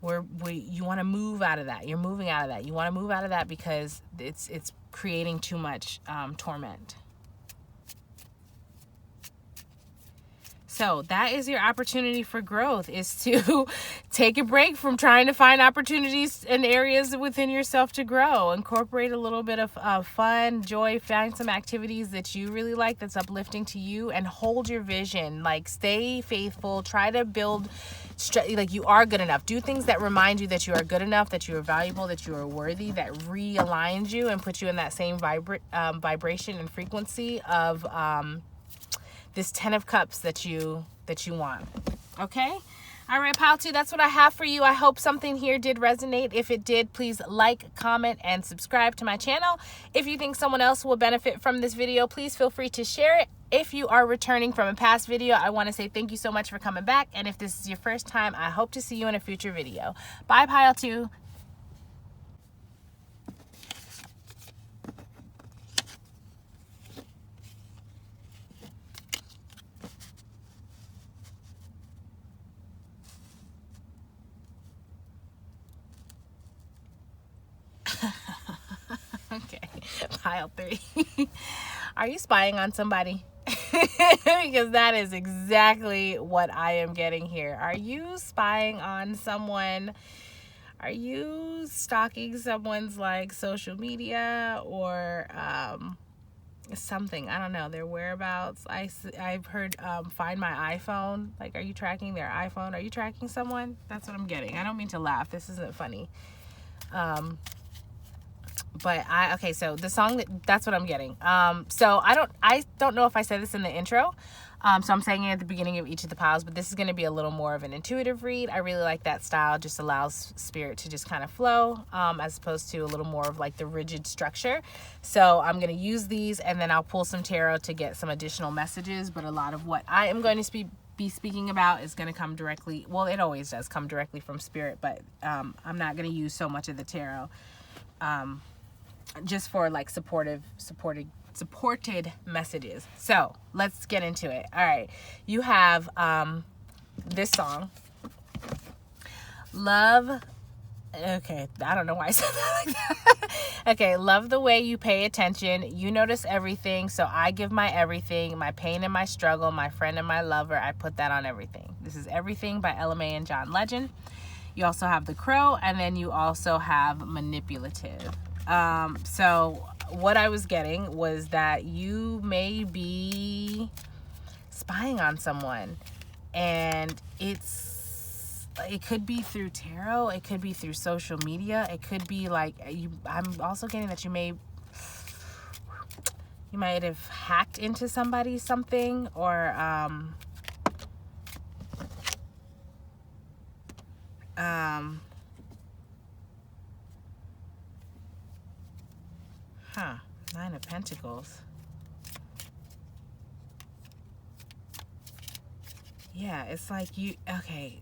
A: where you want to move out of that. You're moving out of that. You want to move out of that because it's creating too much torment. So that is your opportunity for growth, is to take a break from trying to find opportunities and areas within yourself to grow. Incorporate a little bit of fun, joy, find some activities that you really like, that's uplifting to you, and hold your vision. Like, stay faithful, try to build, like, you are good enough. Do things that remind you that you are good enough, that you are valuable, that you are worthy, that realigns you and puts you in that same vibration and frequency of this 10 of cups that you want. Okay? All right, pile 2, that's what I have for you. I hope something here did resonate. If it did, please like, comment, and subscribe to my channel. If you think someone else will benefit from this video, please feel free to share it. If you are returning from a past video, I want to say thank you so much for coming back. And if this is your first time, I hope to see you in a future video. Bye, pile 2. Okay, pile 3. Are you spying on somebody? Because that is exactly what I am getting here. Are you spying on someone? Are you stalking someone's like social media or something? I don't know, their whereabouts. I've heard find my iPhone. Like, are you tracking their iPhone? Are you tracking someone? That's what I'm getting. I don't mean to laugh. This isn't funny. But okay, so the song, that's what I'm getting. So I don't know if I said this in the intro. So I'm saying it at the beginning of each of the piles, but this is going to be a little more of an intuitive read. I really like that style. Just allows spirit to just kind of flow, as opposed to a little more of like the rigid structure. So I'm going to use these, and then I'll pull some tarot to get some additional messages. But a lot of what I am going to be speaking about is going to come directly, well, it always does come directly from spirit, but I'm not going to use so much of the tarot. Just for like supported messages. So let's get into it. All right, you have this song, Love. Okay, I don't know why I said that like that. Okay, love the way you pay attention. You notice everything, so I give my everything, my pain and my struggle, my friend and my lover. I put that on everything. This is Everything by Ella May and John Legend. You also have the Crow, and then you also have Manipulative. So what I was getting was that you may be spying on someone, and it could be through tarot, it could be through social media, it could be like I'm also getting that you might have hacked into somebody's something, or Nine of Pentacles. Yeah, it's like you, okay.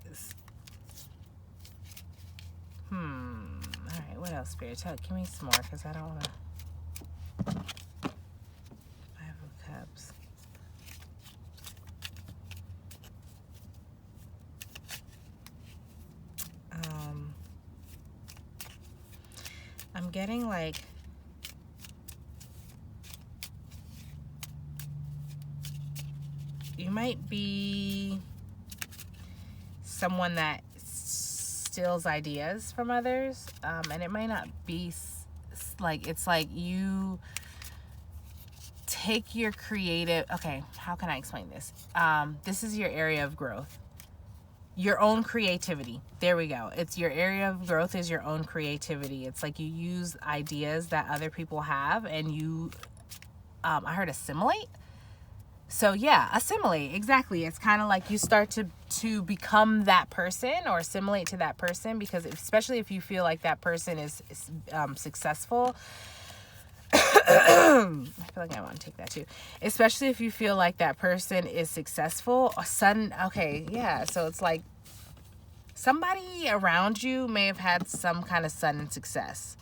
A: All right, what else, Spirit? Give me some more, because I don't want to. Five of Cups. I'm getting like, you might be someone that steals ideas from others, and it might not be like, it's like you take your creative, okay, how can I explain this? This is your area of growth, your own creativity. There we go. It's your area of growth is your own creativity. It's like you use ideas that other people have, and you I heard assimilate. So yeah, assimilate, exactly. It's kind of like you start to become that person, or assimilate to that person, because especially if you feel like that person is successful. I feel like I want to take that too. Especially if you feel like that person is successful, okay, yeah. So it's like somebody around you may have had some kind of sudden success,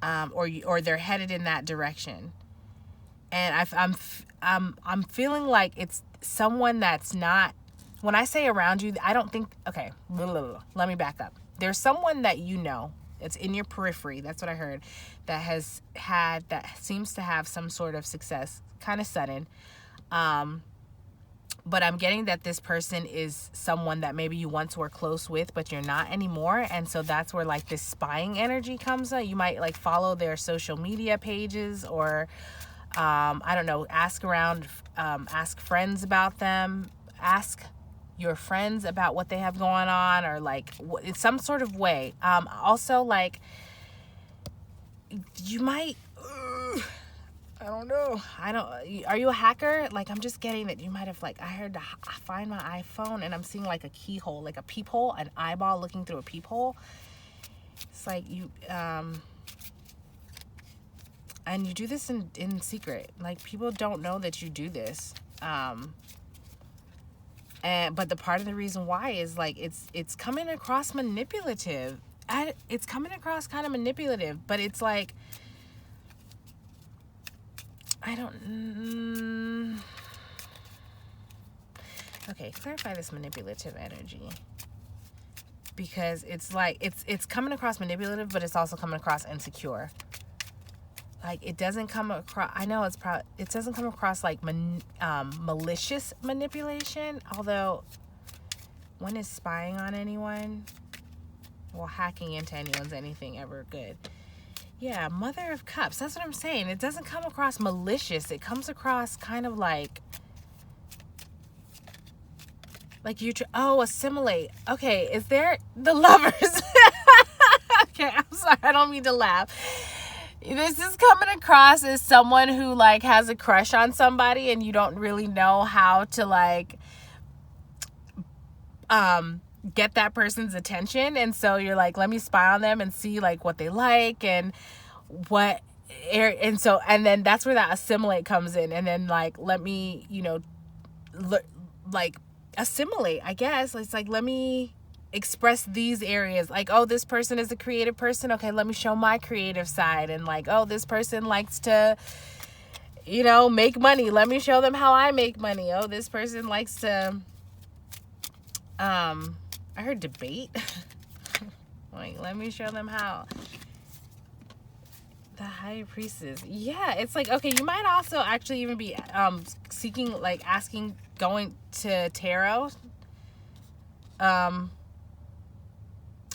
A: or they're headed in that direction. And I'm feeling like it's someone that's not, when I say around you, I don't think, okay, let me back up. There's someone that you know, it's in your periphery, that's what I heard, that seems to have some sort of success, kind of sudden, But I'm getting that this person is someone that maybe you once were close with, but you're not anymore. And so that's where like this spying energy comes in. You might like follow their social media pages, or I don't know, ask around, ask friends about them, ask your friends about what they have going on, or like in some sort of way. Also, like, you might, I don't know. Are you a hacker? Like, I'm just getting that you might have, like, I heard to find my iPhone, and I'm seeing like a keyhole, like a peephole, an eyeball looking through a peephole. It's like you, and you do this in secret. Like, people don't know that you do this. But the part of the reason why is like, it's coming across manipulative. It's coming across kind of manipulative, but it's like, I don't, okay, clarify this manipulative energy, because it's like, it's coming across manipulative, but it's also coming across insecure. Like, it doesn't come across, I know it doesn't come across like malicious manipulation, although when is spying on anyone, well, hacking into anyone's anything ever good? Yeah, Mother of Cups. That's what I'm saying. It doesn't come across malicious. It comes across kind of like you assimilate. Okay, is there the Lovers? Okay, I'm sorry. I don't mean to laugh. This is coming across as someone who like has a crush on somebody, and you don't really know how to like get that person's attention, and so you're like, let me spy on them and see like what they like and and then that's where that assimilate comes in, and then like, let me, like assimilate, I guess. It's like, let me express these areas, like, oh, this person is a creative person, okay, let me show my creative side. And like, oh, this person likes to make money, let me show them how I make money. Oh, this person likes to I heard debate. Like, let me show them how. The High Priestess. Yeah, it's like, okay, you might also actually even be seeking, like, asking, going to tarot,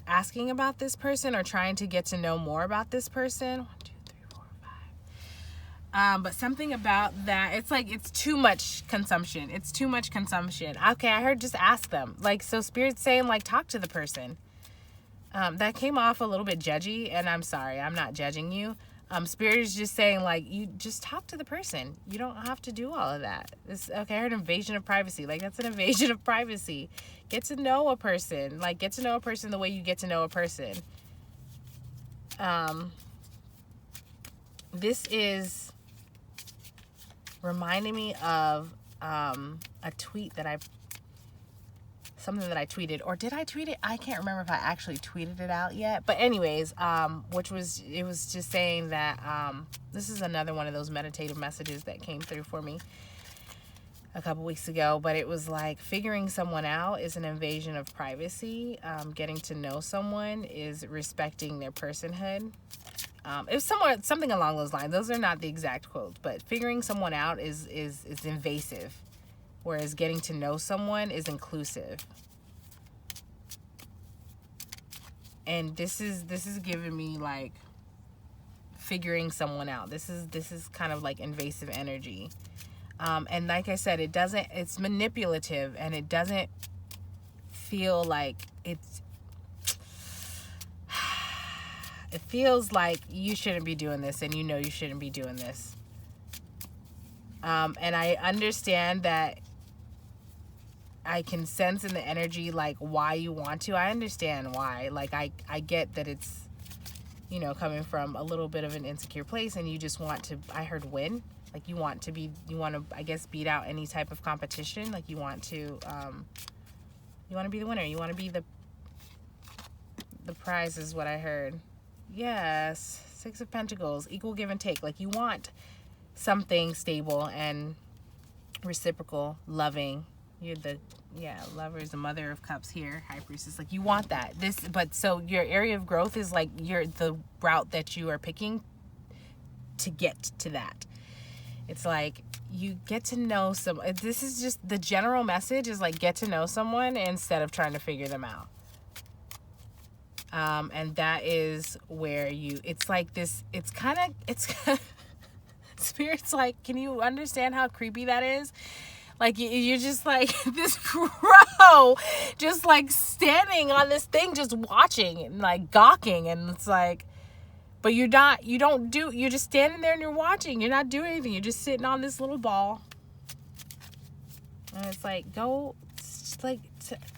A: asking about this person, or trying to get to know more about this person. 1, 2, 3, 4, 5. But something about that, it's like, it's too much consumption. It's too much consumption. Okay, I heard just ask them. Like, so Spirit's saying, like, talk to the person. That came off a little bit judgy, and I'm sorry, I'm not judging you. Spirit is just saying, like, you just talk to the person. You don't have to do all of that. Okay, I heard invasion of privacy. Like, that's an invasion of privacy. Get to know a person. Like, get to know a person the way you get to know a person. This is reminding me of a tweet that something that I tweeted, or did I tweet it? I can't remember if I actually tweeted it out yet. But anyways, it was just saying that this is another one of those meditative messages that came through for me a couple weeks ago. But it was like, figuring someone out is an invasion of privacy. Getting to know someone is respecting their personhood. It was something along those lines. Those are not the exact quotes, but figuring someone out is invasive, whereas getting to know someone is inclusive. And this is giving me like figuring someone out. This is kind of like invasive energy. And like I said, it's manipulative, and it doesn't feel like it feels like you shouldn't be doing this, and you shouldn't be doing this. And I understand that I can sense in the energy, like, why you want to. I understand why. Like, I get that it's, coming from a little bit of an insecure place, and you just want to, I heard win. Like, you want to, I guess, beat out any type of competition. Like, you want to be the winner. You want to be the prize is what I heard. Yes. 6 of Pentacles, equal give and take. Like, you want something stable and reciprocal, loving. Lover is the Mother of Cups here, High Priestess. Like, you want that. But so your area of growth is like the route that you are picking to get to that. It's like you get to know some. This is just the general message is like, get to know someone instead of trying to figure them out. And that is where it's like this, it's kind of, Spirit's like, can you understand how creepy that is? Like, you're just like this crow, just like standing on this thing, just watching and like gawking. And it's like, but you're just standing there and you're watching. You're not doing anything. You're just sitting on this little ball. And it's like, go, like,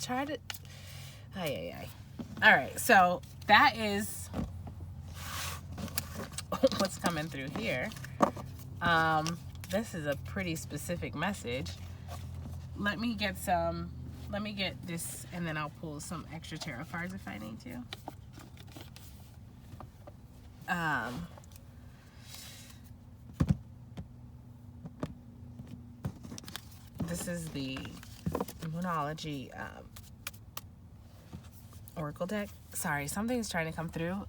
A: try to, All right, so that is what's coming through here. This is a pretty specific message. Let me get this, and then I'll pull some extra tarot cards if I need to. This is the Moonology Oracle deck. Sorry, something's trying to come through.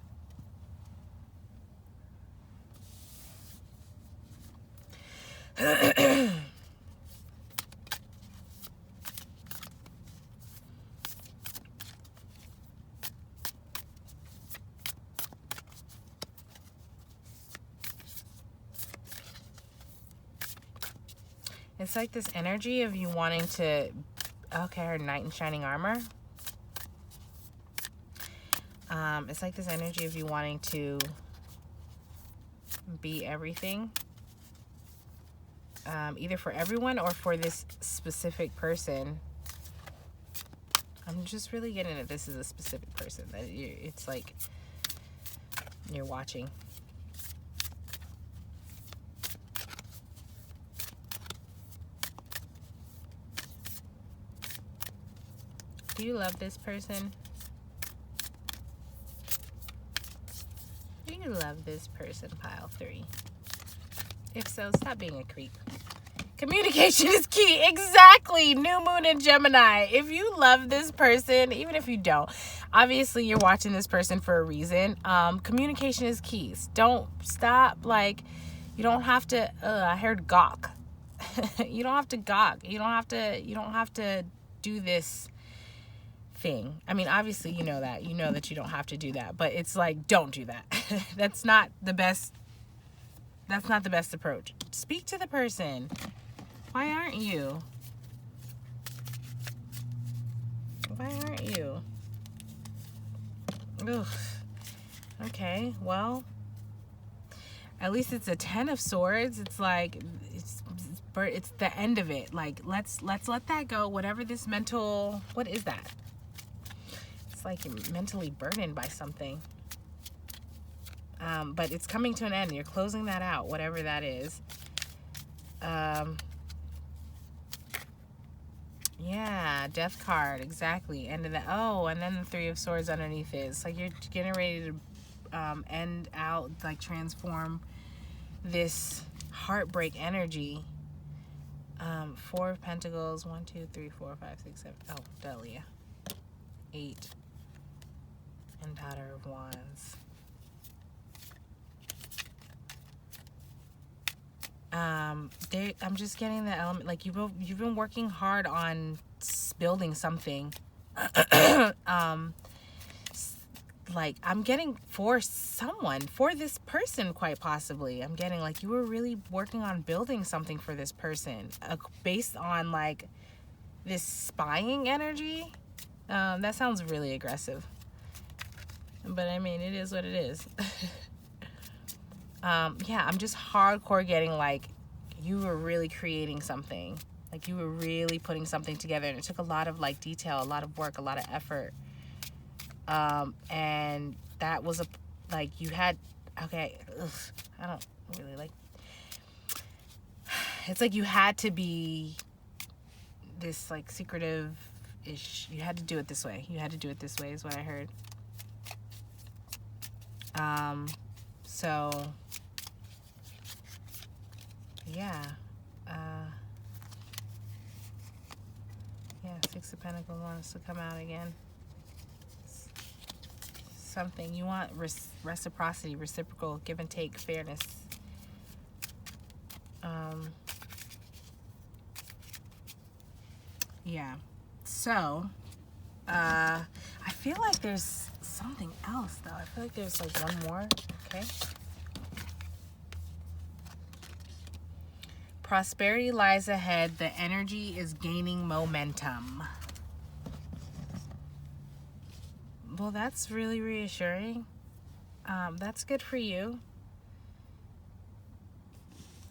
A: It's like this energy of you wanting to, okay, her knight in shining armor. It's like this energy of you wanting to be everything. Either for everyone or for this specific person. I'm just really getting that this is a specific person. That it's like you're watching. Do you love this person? Do you love this person, pile 3? If so, stop being a creep. Communication is key. Exactly. New moon in Gemini. If you love this person, even if you don't, obviously you're watching this person for a reason. Communication is key. Don't stop. Like, you don't have to, I heard gawk. You don't have to gawk. You don't have to do this thing. I mean, obviously you know that you don't have to do that, but it's like, don't do that. That's not the best approach. Speak to the person. Why aren't you? Ugh. Okay, well, at least it's a 10 of swords. It's like it's the end of it. Like, let's let that go. Whatever this mental, what is that? It's like you're mentally burdened by something. But it's coming to an end. You're closing that out, whatever that is. Yeah, death card, exactly. End of the, and then the 3 of swords underneath it. It's like you're getting ready to end out, like transform this heartbreak energy. 4 of Pentacles, 1, 2, 3, 4, 5, 6, 7. Oh, Delia. 8. And Daughter of Wands. I'm just getting the element, like you've been working hard on building something. Like, I'm getting for this person, quite possibly. I'm getting like you were really working on building something for this person, based on like this spying energy. That sounds really aggressive, but I mean, it is what it is. Yeah, I'm just hardcore getting like you were really creating something, like you were really putting something together, and it took a lot of like detail, a lot of work, a lot of effort. And that was you had, okay, I don't really like, it's like you had to be this like secretive-ish, you had to do it this way. You had to do it this way is what I heard. So yeah, yeah, 6 of Pentacles wants to come out again. Something you want, reciprocity, reciprocal, give and take, fairness. Yeah. So, I feel like there's something else though. I feel like there's like one more. Okay. Prosperity lies ahead. The energy is gaining momentum. Well, that's really reassuring. That's good for you.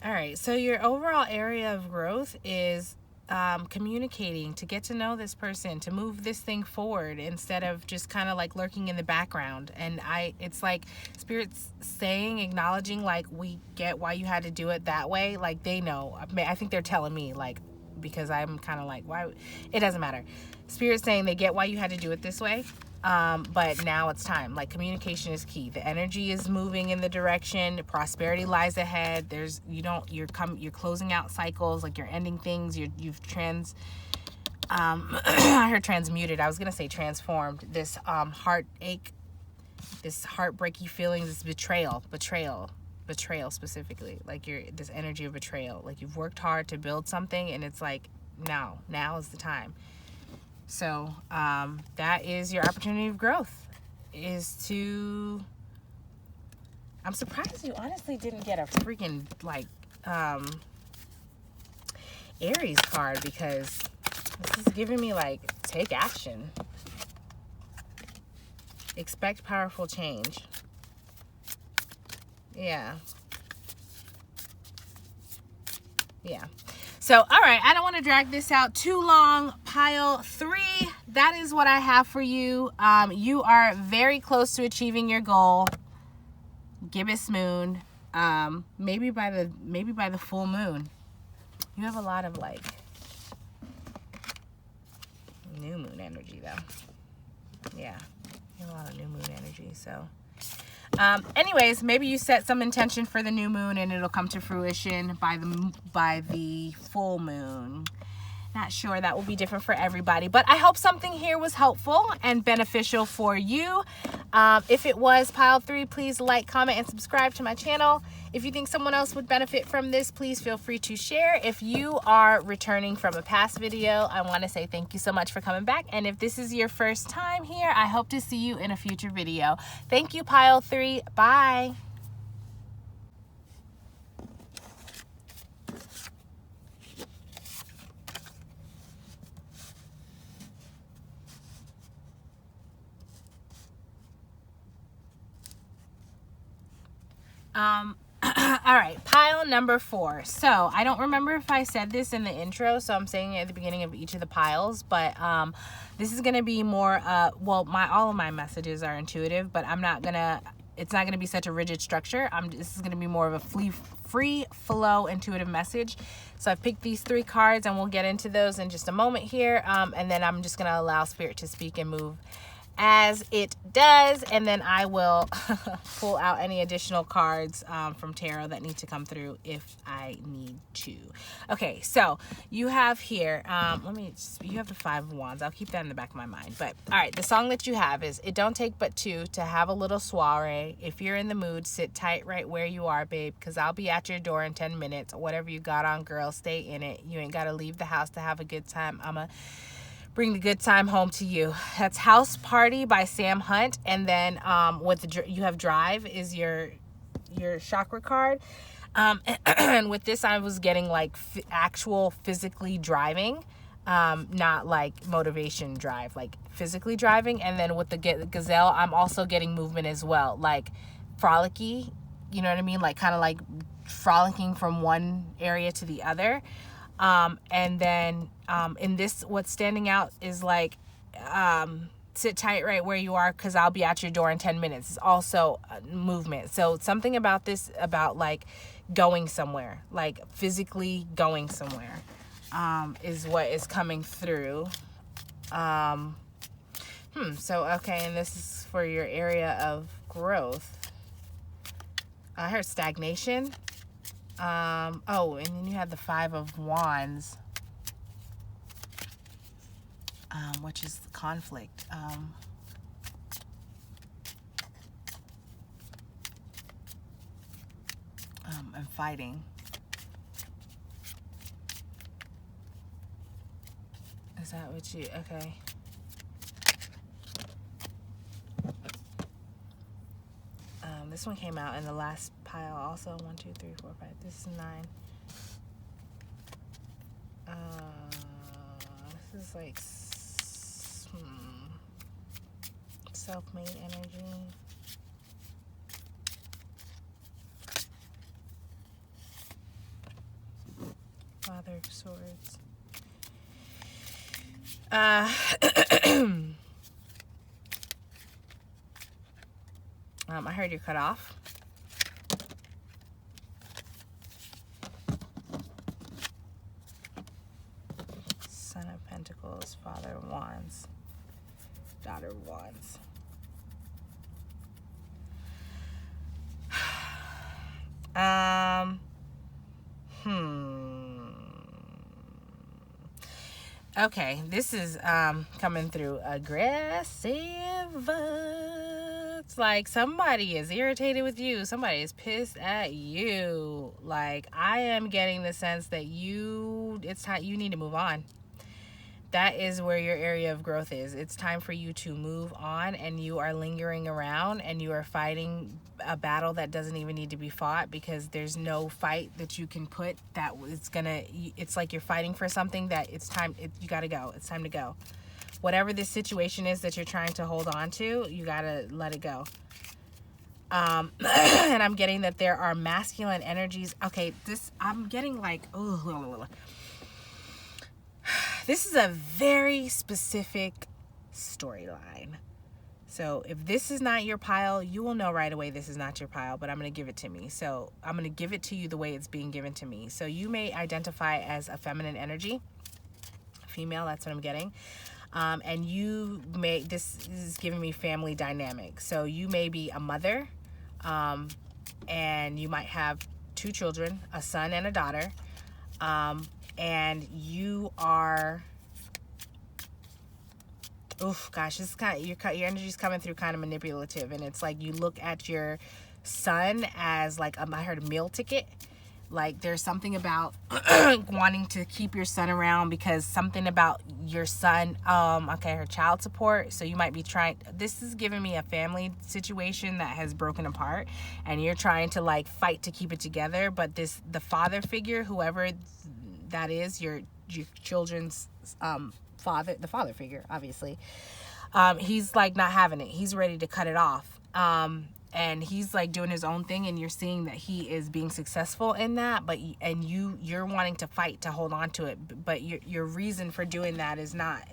A: All right, so your overall area of growth is communicating, to get to know this person, to move this thing forward instead of just kind of like lurking in the background. And it's like Spirit's saying, acknowledging, like, we get why you had to do it that way. Like, they know. I think they're telling me, like, because I'm kind of like, why? It doesn't matter. Spirit's saying they get why you had to do it this way. But now it's time. Like, communication is key. The energy is moving in the direction. Prosperity lies ahead. You're closing out cycles. Like, you're ending things. I heard transmuted. I was gonna say transformed. This heartache, this heartbreaky feelings, this betrayal specifically. Like, this energy of betrayal. Like, you've worked hard to build something, and it's like now is the time. So that is your opportunity of growth, I'm surprised you honestly didn't get a freaking like Aries card, because this is giving me like, take action, expect powerful change. Yeah. So, all right, I don't want to drag this out too long. Pile 3, that is what I have for you. You are very close to achieving your goal. Gibbous moon. Maybe by the full moon. You have a lot of like new moon energy though. Yeah, you have a lot of new moon energy. So anyways, maybe you set some intention for the new moon and it'll come to fruition by the full moon. Not sure, that will be different for everybody, but I hope something here was helpful and beneficial for you. If it was, pile 3, please like, comment, and subscribe to my channel. If you think someone else would benefit from this, please feel free to share. If you are returning from a past video, I want to say thank you so much for coming back. And if this is your first time here, I hope to see you in a future video. Thank you, pile 3. Bye. All right, pile number 4. So I don't remember if I said this in the intro, so I'm saying it at the beginning of each of the piles, but this is going to be more well, all of my messages are intuitive, but it's not gonna be such a rigid structure. This is gonna be more of a free flow intuitive message. So I've picked these 3 cards, and we'll get into those in just a moment here, and then I'm just gonna allow Spirit to speak and move as it does, and then I will pull out any additional cards from tarot that need to come through if I need to. Okay, so you have here, you have the 5 of Wands. I'll keep that in the back of my mind. But all right, the song that you have is "It Don't Take But Two to Have a Little Soiree. If you're in the mood, sit tight right where you are, babe, because I'll be at your door in 10 minutes. Whatever you got on, girl, stay in it. You ain't got to leave the house to have a good time. I'ma bring the good time home to you." That's House Party by Sam Hunt. And then you have Drive is your chakra card. And with this, I was getting like actual physically driving, not like motivation drive, like physically driving. And then with the gazelle, I'm also getting movement as well, like frolicky, you know what I mean? Like kind of like frolicking from one area to the other. And then in this, what's standing out is like, sit tight right where you are, because I'll be at your door in 10 minutes. It's also movement. So something about this, about like going somewhere, like physically going somewhere, is what is coming through. So, okay. And this is for your area of growth. I heard stagnation. Oh, and then you have the 5 of Wands, which is conflict. And fighting. Is that what you, okay. This one came out in the last pile also. 1, 2, 3, 4, 5. This is 9. This is like self-made energy. Father of Swords. I heard you're cut off. Son of Pentacles, Father of Wands, Daughter of Wands. Okay, this is coming through aggressive. It's like somebody is irritated with you. Somebody is pissed at you. Like, I am getting the sense that it's time you need to move on. That is where your area of growth is. It's time for you to move on, and you are lingering around and you are fighting a battle that doesn't even need to be fought, because there's no fight that you can put that it's like you're fighting for something that it's time, you gotta go. It's time to go. Whatever this situation is that you're trying to hold on to, you gotta let it go. And I'm getting that there are masculine energies. Okay, I'm getting like, this is a very specific storyline. So if this is not your pile, you will know right away this is not your pile, but I'm going to give it to me. So I'm going to give it to you the way it's being given to me. So you may identify as a feminine energy, female, that's what I'm getting. And this is giving me family dynamic. So you may be a mother, and you might have 2 children, a son and a daughter. And you are, this is kind of, your energy is coming through kind of manipulative, and it's like you look at your son as like, I heard a meal ticket. Like, there's something about wanting to keep your son around because something about your son, her child support. So you might be this is giving me a family situation that has broken apart, and you're trying to like fight to keep it together. But the father figure, whoever that is, your children's father, the father figure, obviously, he's like not having it. He's ready to cut it off, and he's like doing his own thing, and you're seeing that he is being successful in that, but you're wanting to fight to hold on to it, but your reason for doing that is not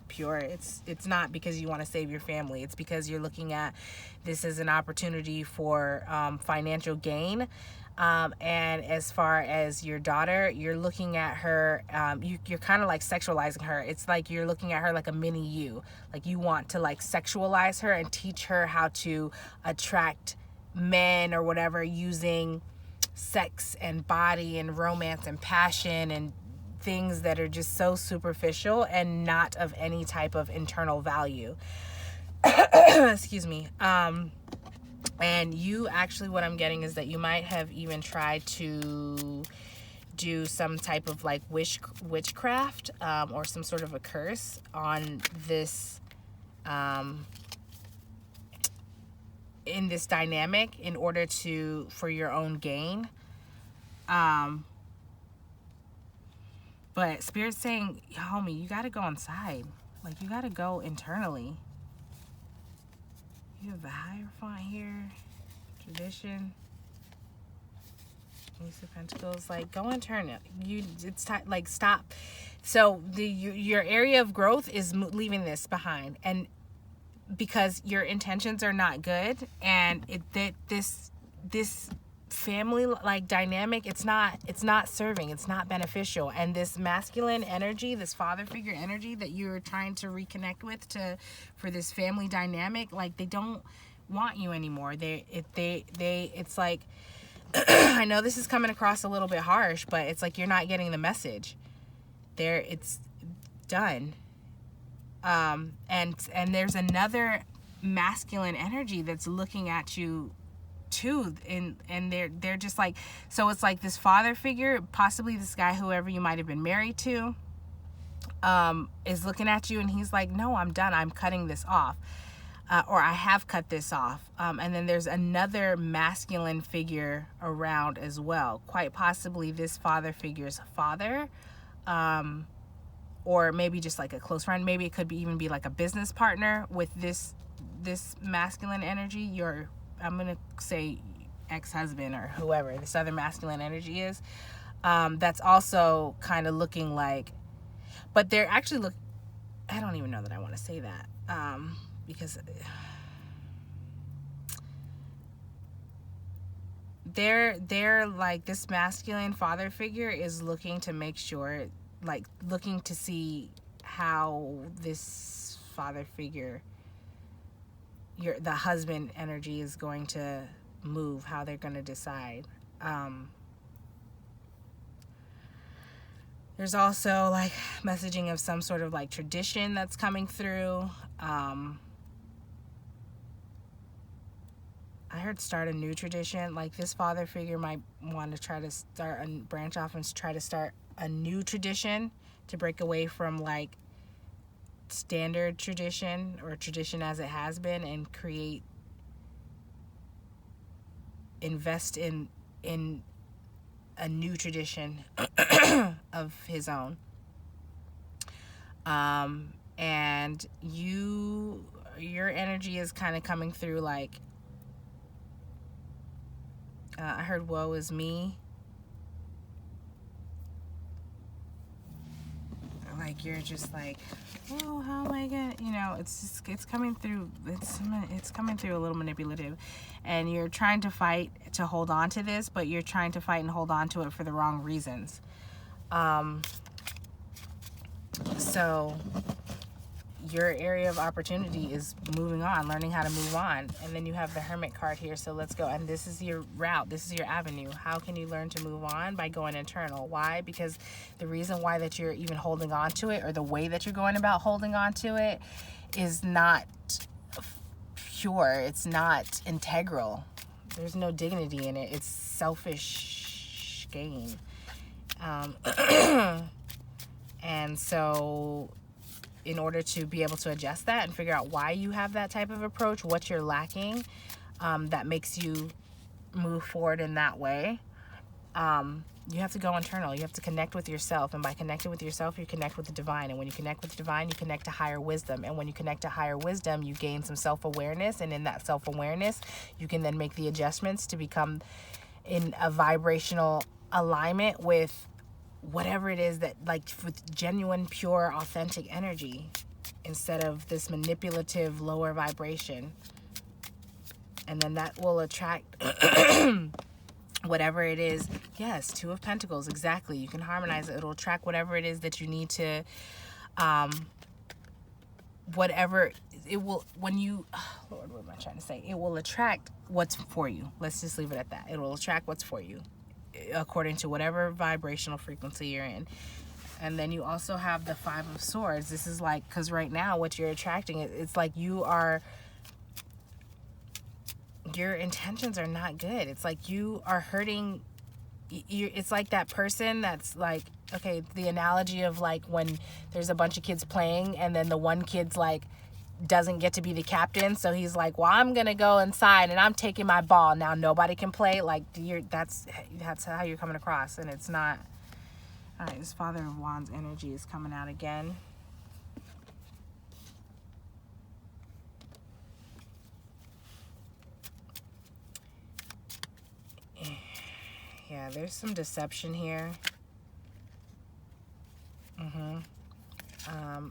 A: pure. It's not because you want to save your family. It's because you're looking at this as an opportunity for financial gain. And as far as your daughter, you're looking at her, you're kind of like sexualizing her. It's like you're looking at her like a mini you. Like, you want to like sexualize her and teach her how to attract men or whatever, using sex and body and romance and passion and things that are just so superficial and not of any type of internal value. Excuse me. And you actually, what I'm getting is that you might have even tried to do some type of like witchcraft, or some sort of a curse on this, in this dynamic, in order for your own gain. But Spirit's saying, homie, you got to go inside. Like, you got to go internally. You have the Hierophant here, tradition, Ace of Pentacles. Like, go internal. It's time. Like, stop. So your area of growth is leaving this behind, and because your intentions are not good, and this family like dynamic, it's not serving, it's not beneficial. And this masculine energy, this father figure energy that you're trying to reconnect with for this family dynamic, like, they don't want you anymore. It's like I know this is coming across a little bit harsh, but it's like you're not getting the message. It's done. And there's another masculine energy that's looking at you too, and they're just like, so it's like this father figure, possibly this guy, whoever you might have been married to, is looking at you and he's like, no, I'm done. I'm cutting this off. Or I have cut this off. And then there's another masculine figure around as well. Quite possibly this father figure's father. Or maybe just like a close friend. Maybe it could even be like a business partner with this masculine energy. I'm going to say ex-husband or whoever this other masculine energy is. That's also kind of looking like, but they're actually I don't even know that I want to say that. Because they're like, this masculine father figure is looking to make sure, like looking to see how this father figure, the husband energy, is going to move, how they're going to decide. There's also like messaging of some sort of like tradition that's coming through. I heard start a new tradition. Like this father figure might want to try to branch off and try to start a new tradition to break away from like standard tradition or tradition as it has been, and invest in a new tradition of his own. And your energy is kind of coming through like, I heard woe is me. Like you're just like, oh, how am I gonna, it's coming through. It's coming through a little manipulative, and you're trying to fight to hold on to this, but you're trying to fight and hold on to it for the wrong reasons. So your area of opportunity is moving on, learning how to move on. And then you have the Hermit card here. So let's go. And this is your route. This is your avenue. How can you learn to move on? By going internal. Why? Because the reason why that you're even holding on to it, or the way that you're going about holding on to it, is not pure. It's not integral. There's no dignity in it. It's selfish gain. And so in order to be able to adjust that and figure out why you have that type of approach, what you're lacking, that makes you move forward in that way, you have to go internal. You have to connect with yourself. And by connecting with yourself, you connect with the divine. And when you connect with the divine, you connect to higher wisdom. And when you connect to higher wisdom, you gain some self-awareness. And in that self-awareness, you can then make the adjustments to become in a vibrational alignment with whatever it is that, like, with genuine, pure, authentic energy, instead of this manipulative lower vibration. And then that will attract whatever it is. Yes, Two of Pentacles, exactly. You can harmonize it. It'll attract whatever it is that you need to, whatever it will, when you, Lord, what am I trying to say? It will attract what's for you. Let's just leave it at that. It will attract what's for you, according to whatever vibrational frequency you're in. And then you also have the Five of Swords. This is like, because right now what you're attracting, it's like your intentions are not good. It's like you are hurting. It's like that person that's like, okay, the analogy of like when there's a bunch of kids playing and then the one kid's like doesn't get to be the captain, so he's like, well, I'm gonna go inside and I'm taking my ball, now nobody can play. Like, that's how you're coming across, and it's not. All right, this Father of Wands energy is coming out again. Yeah, there's some deception here.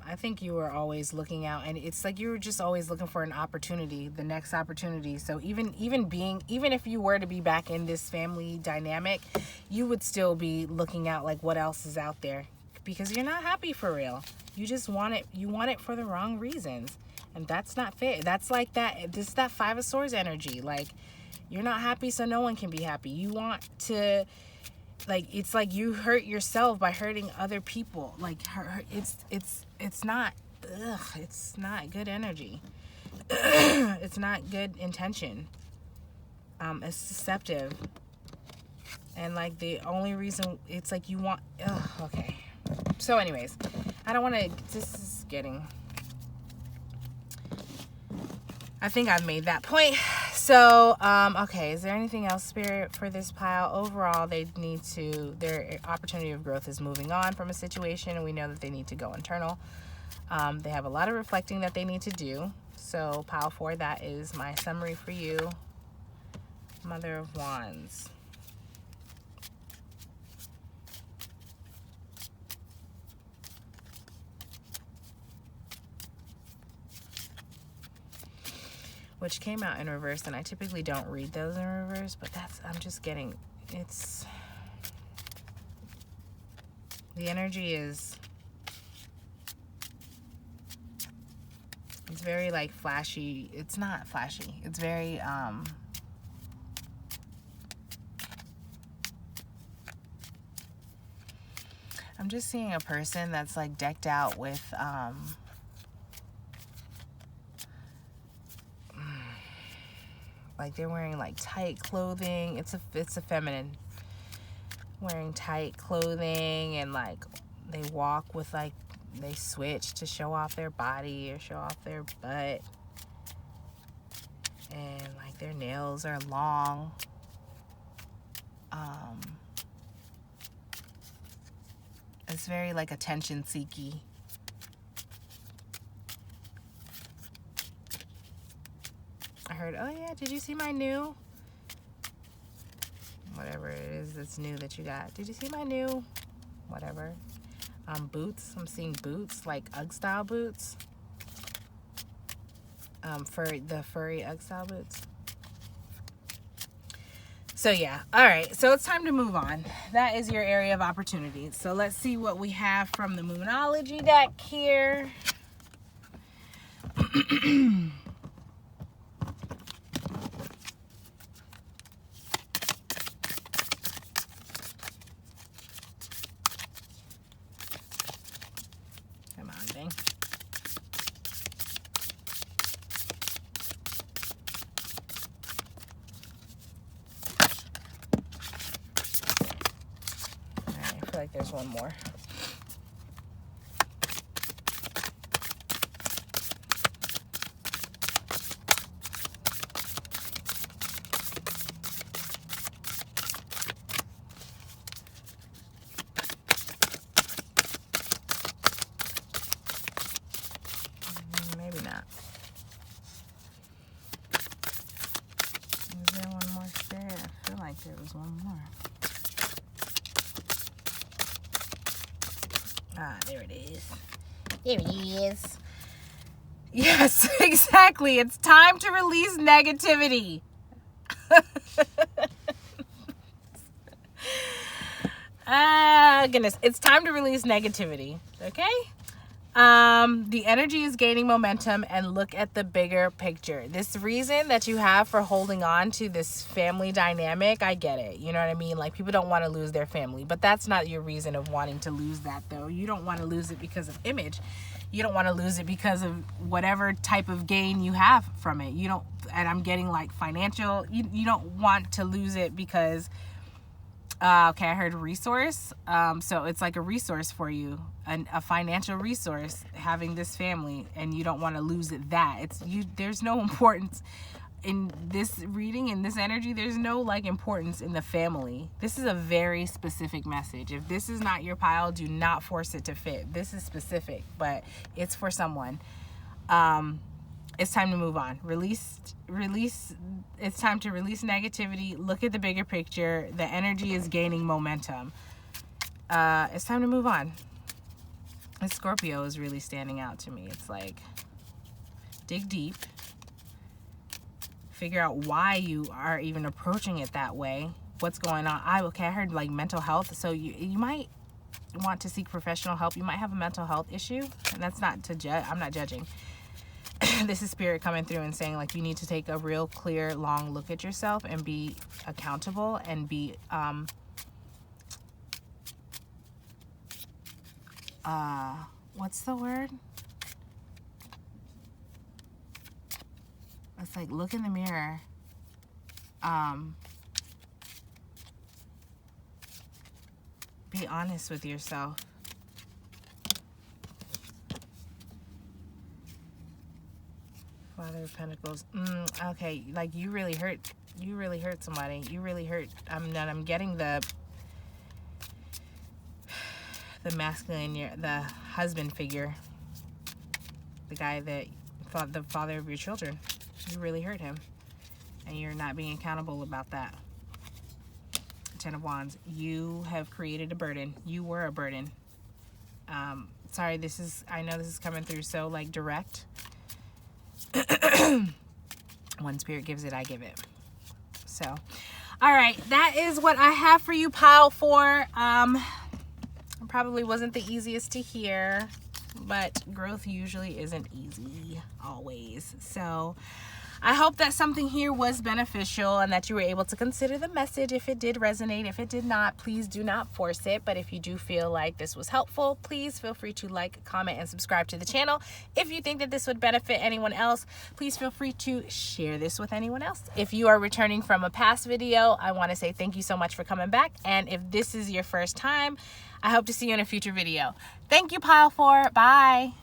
A: I think you were always looking out, and it's like you were just always looking for an opportunity, the next opportunity. So even if you were to be back in this family dynamic, you would still be looking out, like, what else is out there, because you're not happy for real. You just want it. You want it for the wrong reasons, and that's not fair. That's like that. This is that Five of Swords energy. Like, you're not happy, so no one can be happy. You want to. Like, it's like you hurt yourself by hurting other people. Like, it's not, it's not good energy. It's not good intention. It's deceptive. And like the only reason, it's like you want, okay. So anyways, I don't want to, this is getting, I think I've made that point. So, okay, is there anything else, Spirit, for this pile? Overall, they need to, their opportunity of growth is moving on from a situation, and we know that they need to go internal. They have a lot of reflecting that they need to do. So, pile 4, that is my summary for you. Mother of Wands. Which came out in reverse, and I typically don't read those in reverse, but that's, I'm just getting, it's, the energy is, it's very like flashy. It's not flashy. It's very, I'm just seeing a person that's like decked out with, like they're wearing like tight clothing. It's a feminine, wearing tight clothing, and like they walk with like, they switch to show off their body or show off their butt, and like their nails are long. It's very like attention seeky. I heard, oh yeah, did you see my new, whatever it is that's new that you got? Did you see my new, whatever, boots? I'm seeing boots, like Ugg style boots. The furry Ugg style boots. So yeah, all right, so it's time to move on. That is your area of opportunity. So let's see what we have from the Moonology deck here. Come on, dang. I feel like there's one more. Maybe not. Is there one more, Spirit? I feel like there was one more. Ah, there it is. There it is. Yes, exactly. It's time to release negativity. Ah, goodness. It's time to release negativity. Okay? The energy is gaining momentum, and look at the bigger picture. This reason that you have for holding on to this family dynamic, I get it. You know what I mean? Like, people don't want to lose their family, but that's not your reason of wanting to lose that, though. You don't want to lose it because of image. You don't want to lose it because of whatever type of gain you have from it. You don't, and I'm getting like financial, you don't want to lose it because, okay, I heard resource. So it's like a resource for you, a financial resource, having this family, and you don't want to lose it. There's no importance in this reading, in this energy. There's no like importance in the family. This is a very specific message. If this is not your pile, do not force it to fit. This is specific, but it's for someone. It's time to move on. Release. It's time to release negativity. Look at the bigger picture. The energy is gaining momentum. It's time to move on. And Scorpio is really standing out to me. It's like, dig deep. Figure out why you are even approaching it that way. What's going on? I heard like mental health. So you might want to seek professional help. You might have a mental health issue. And that's not to judge. I'm not judging. This is Spirit coming through and saying like you need to take a real clear, long look at yourself and be accountable and be what's the word? It's like, look in the mirror. Be honest with yourself. Father of Pentacles. Okay, like you really hurt somebody. You really hurt. I'm getting the masculine, the husband figure, the guy that the father of your children. You really hurt him, and you're not being accountable about that. Ten of Wands. You have created a burden. You were a burden. Sorry, I know this is coming through so like direct. One spirit gives it, I give it. So, all right, that is what I have for you, pile 4. Probably wasn't the easiest to hear, but growth usually isn't easy always. So I hope that something here was beneficial and that you were able to consider the message if it did resonate. If it did not, please do not force it. But if you do feel like this was helpful, please feel free to like, comment, and subscribe to the channel. If you think that this would benefit anyone else, please feel free to share this with anyone else. If you are returning from a past video, I want to say thank you so much for coming back. And if this is your first time, I hope to see you in a future video. Thank you, pile 4. Bye.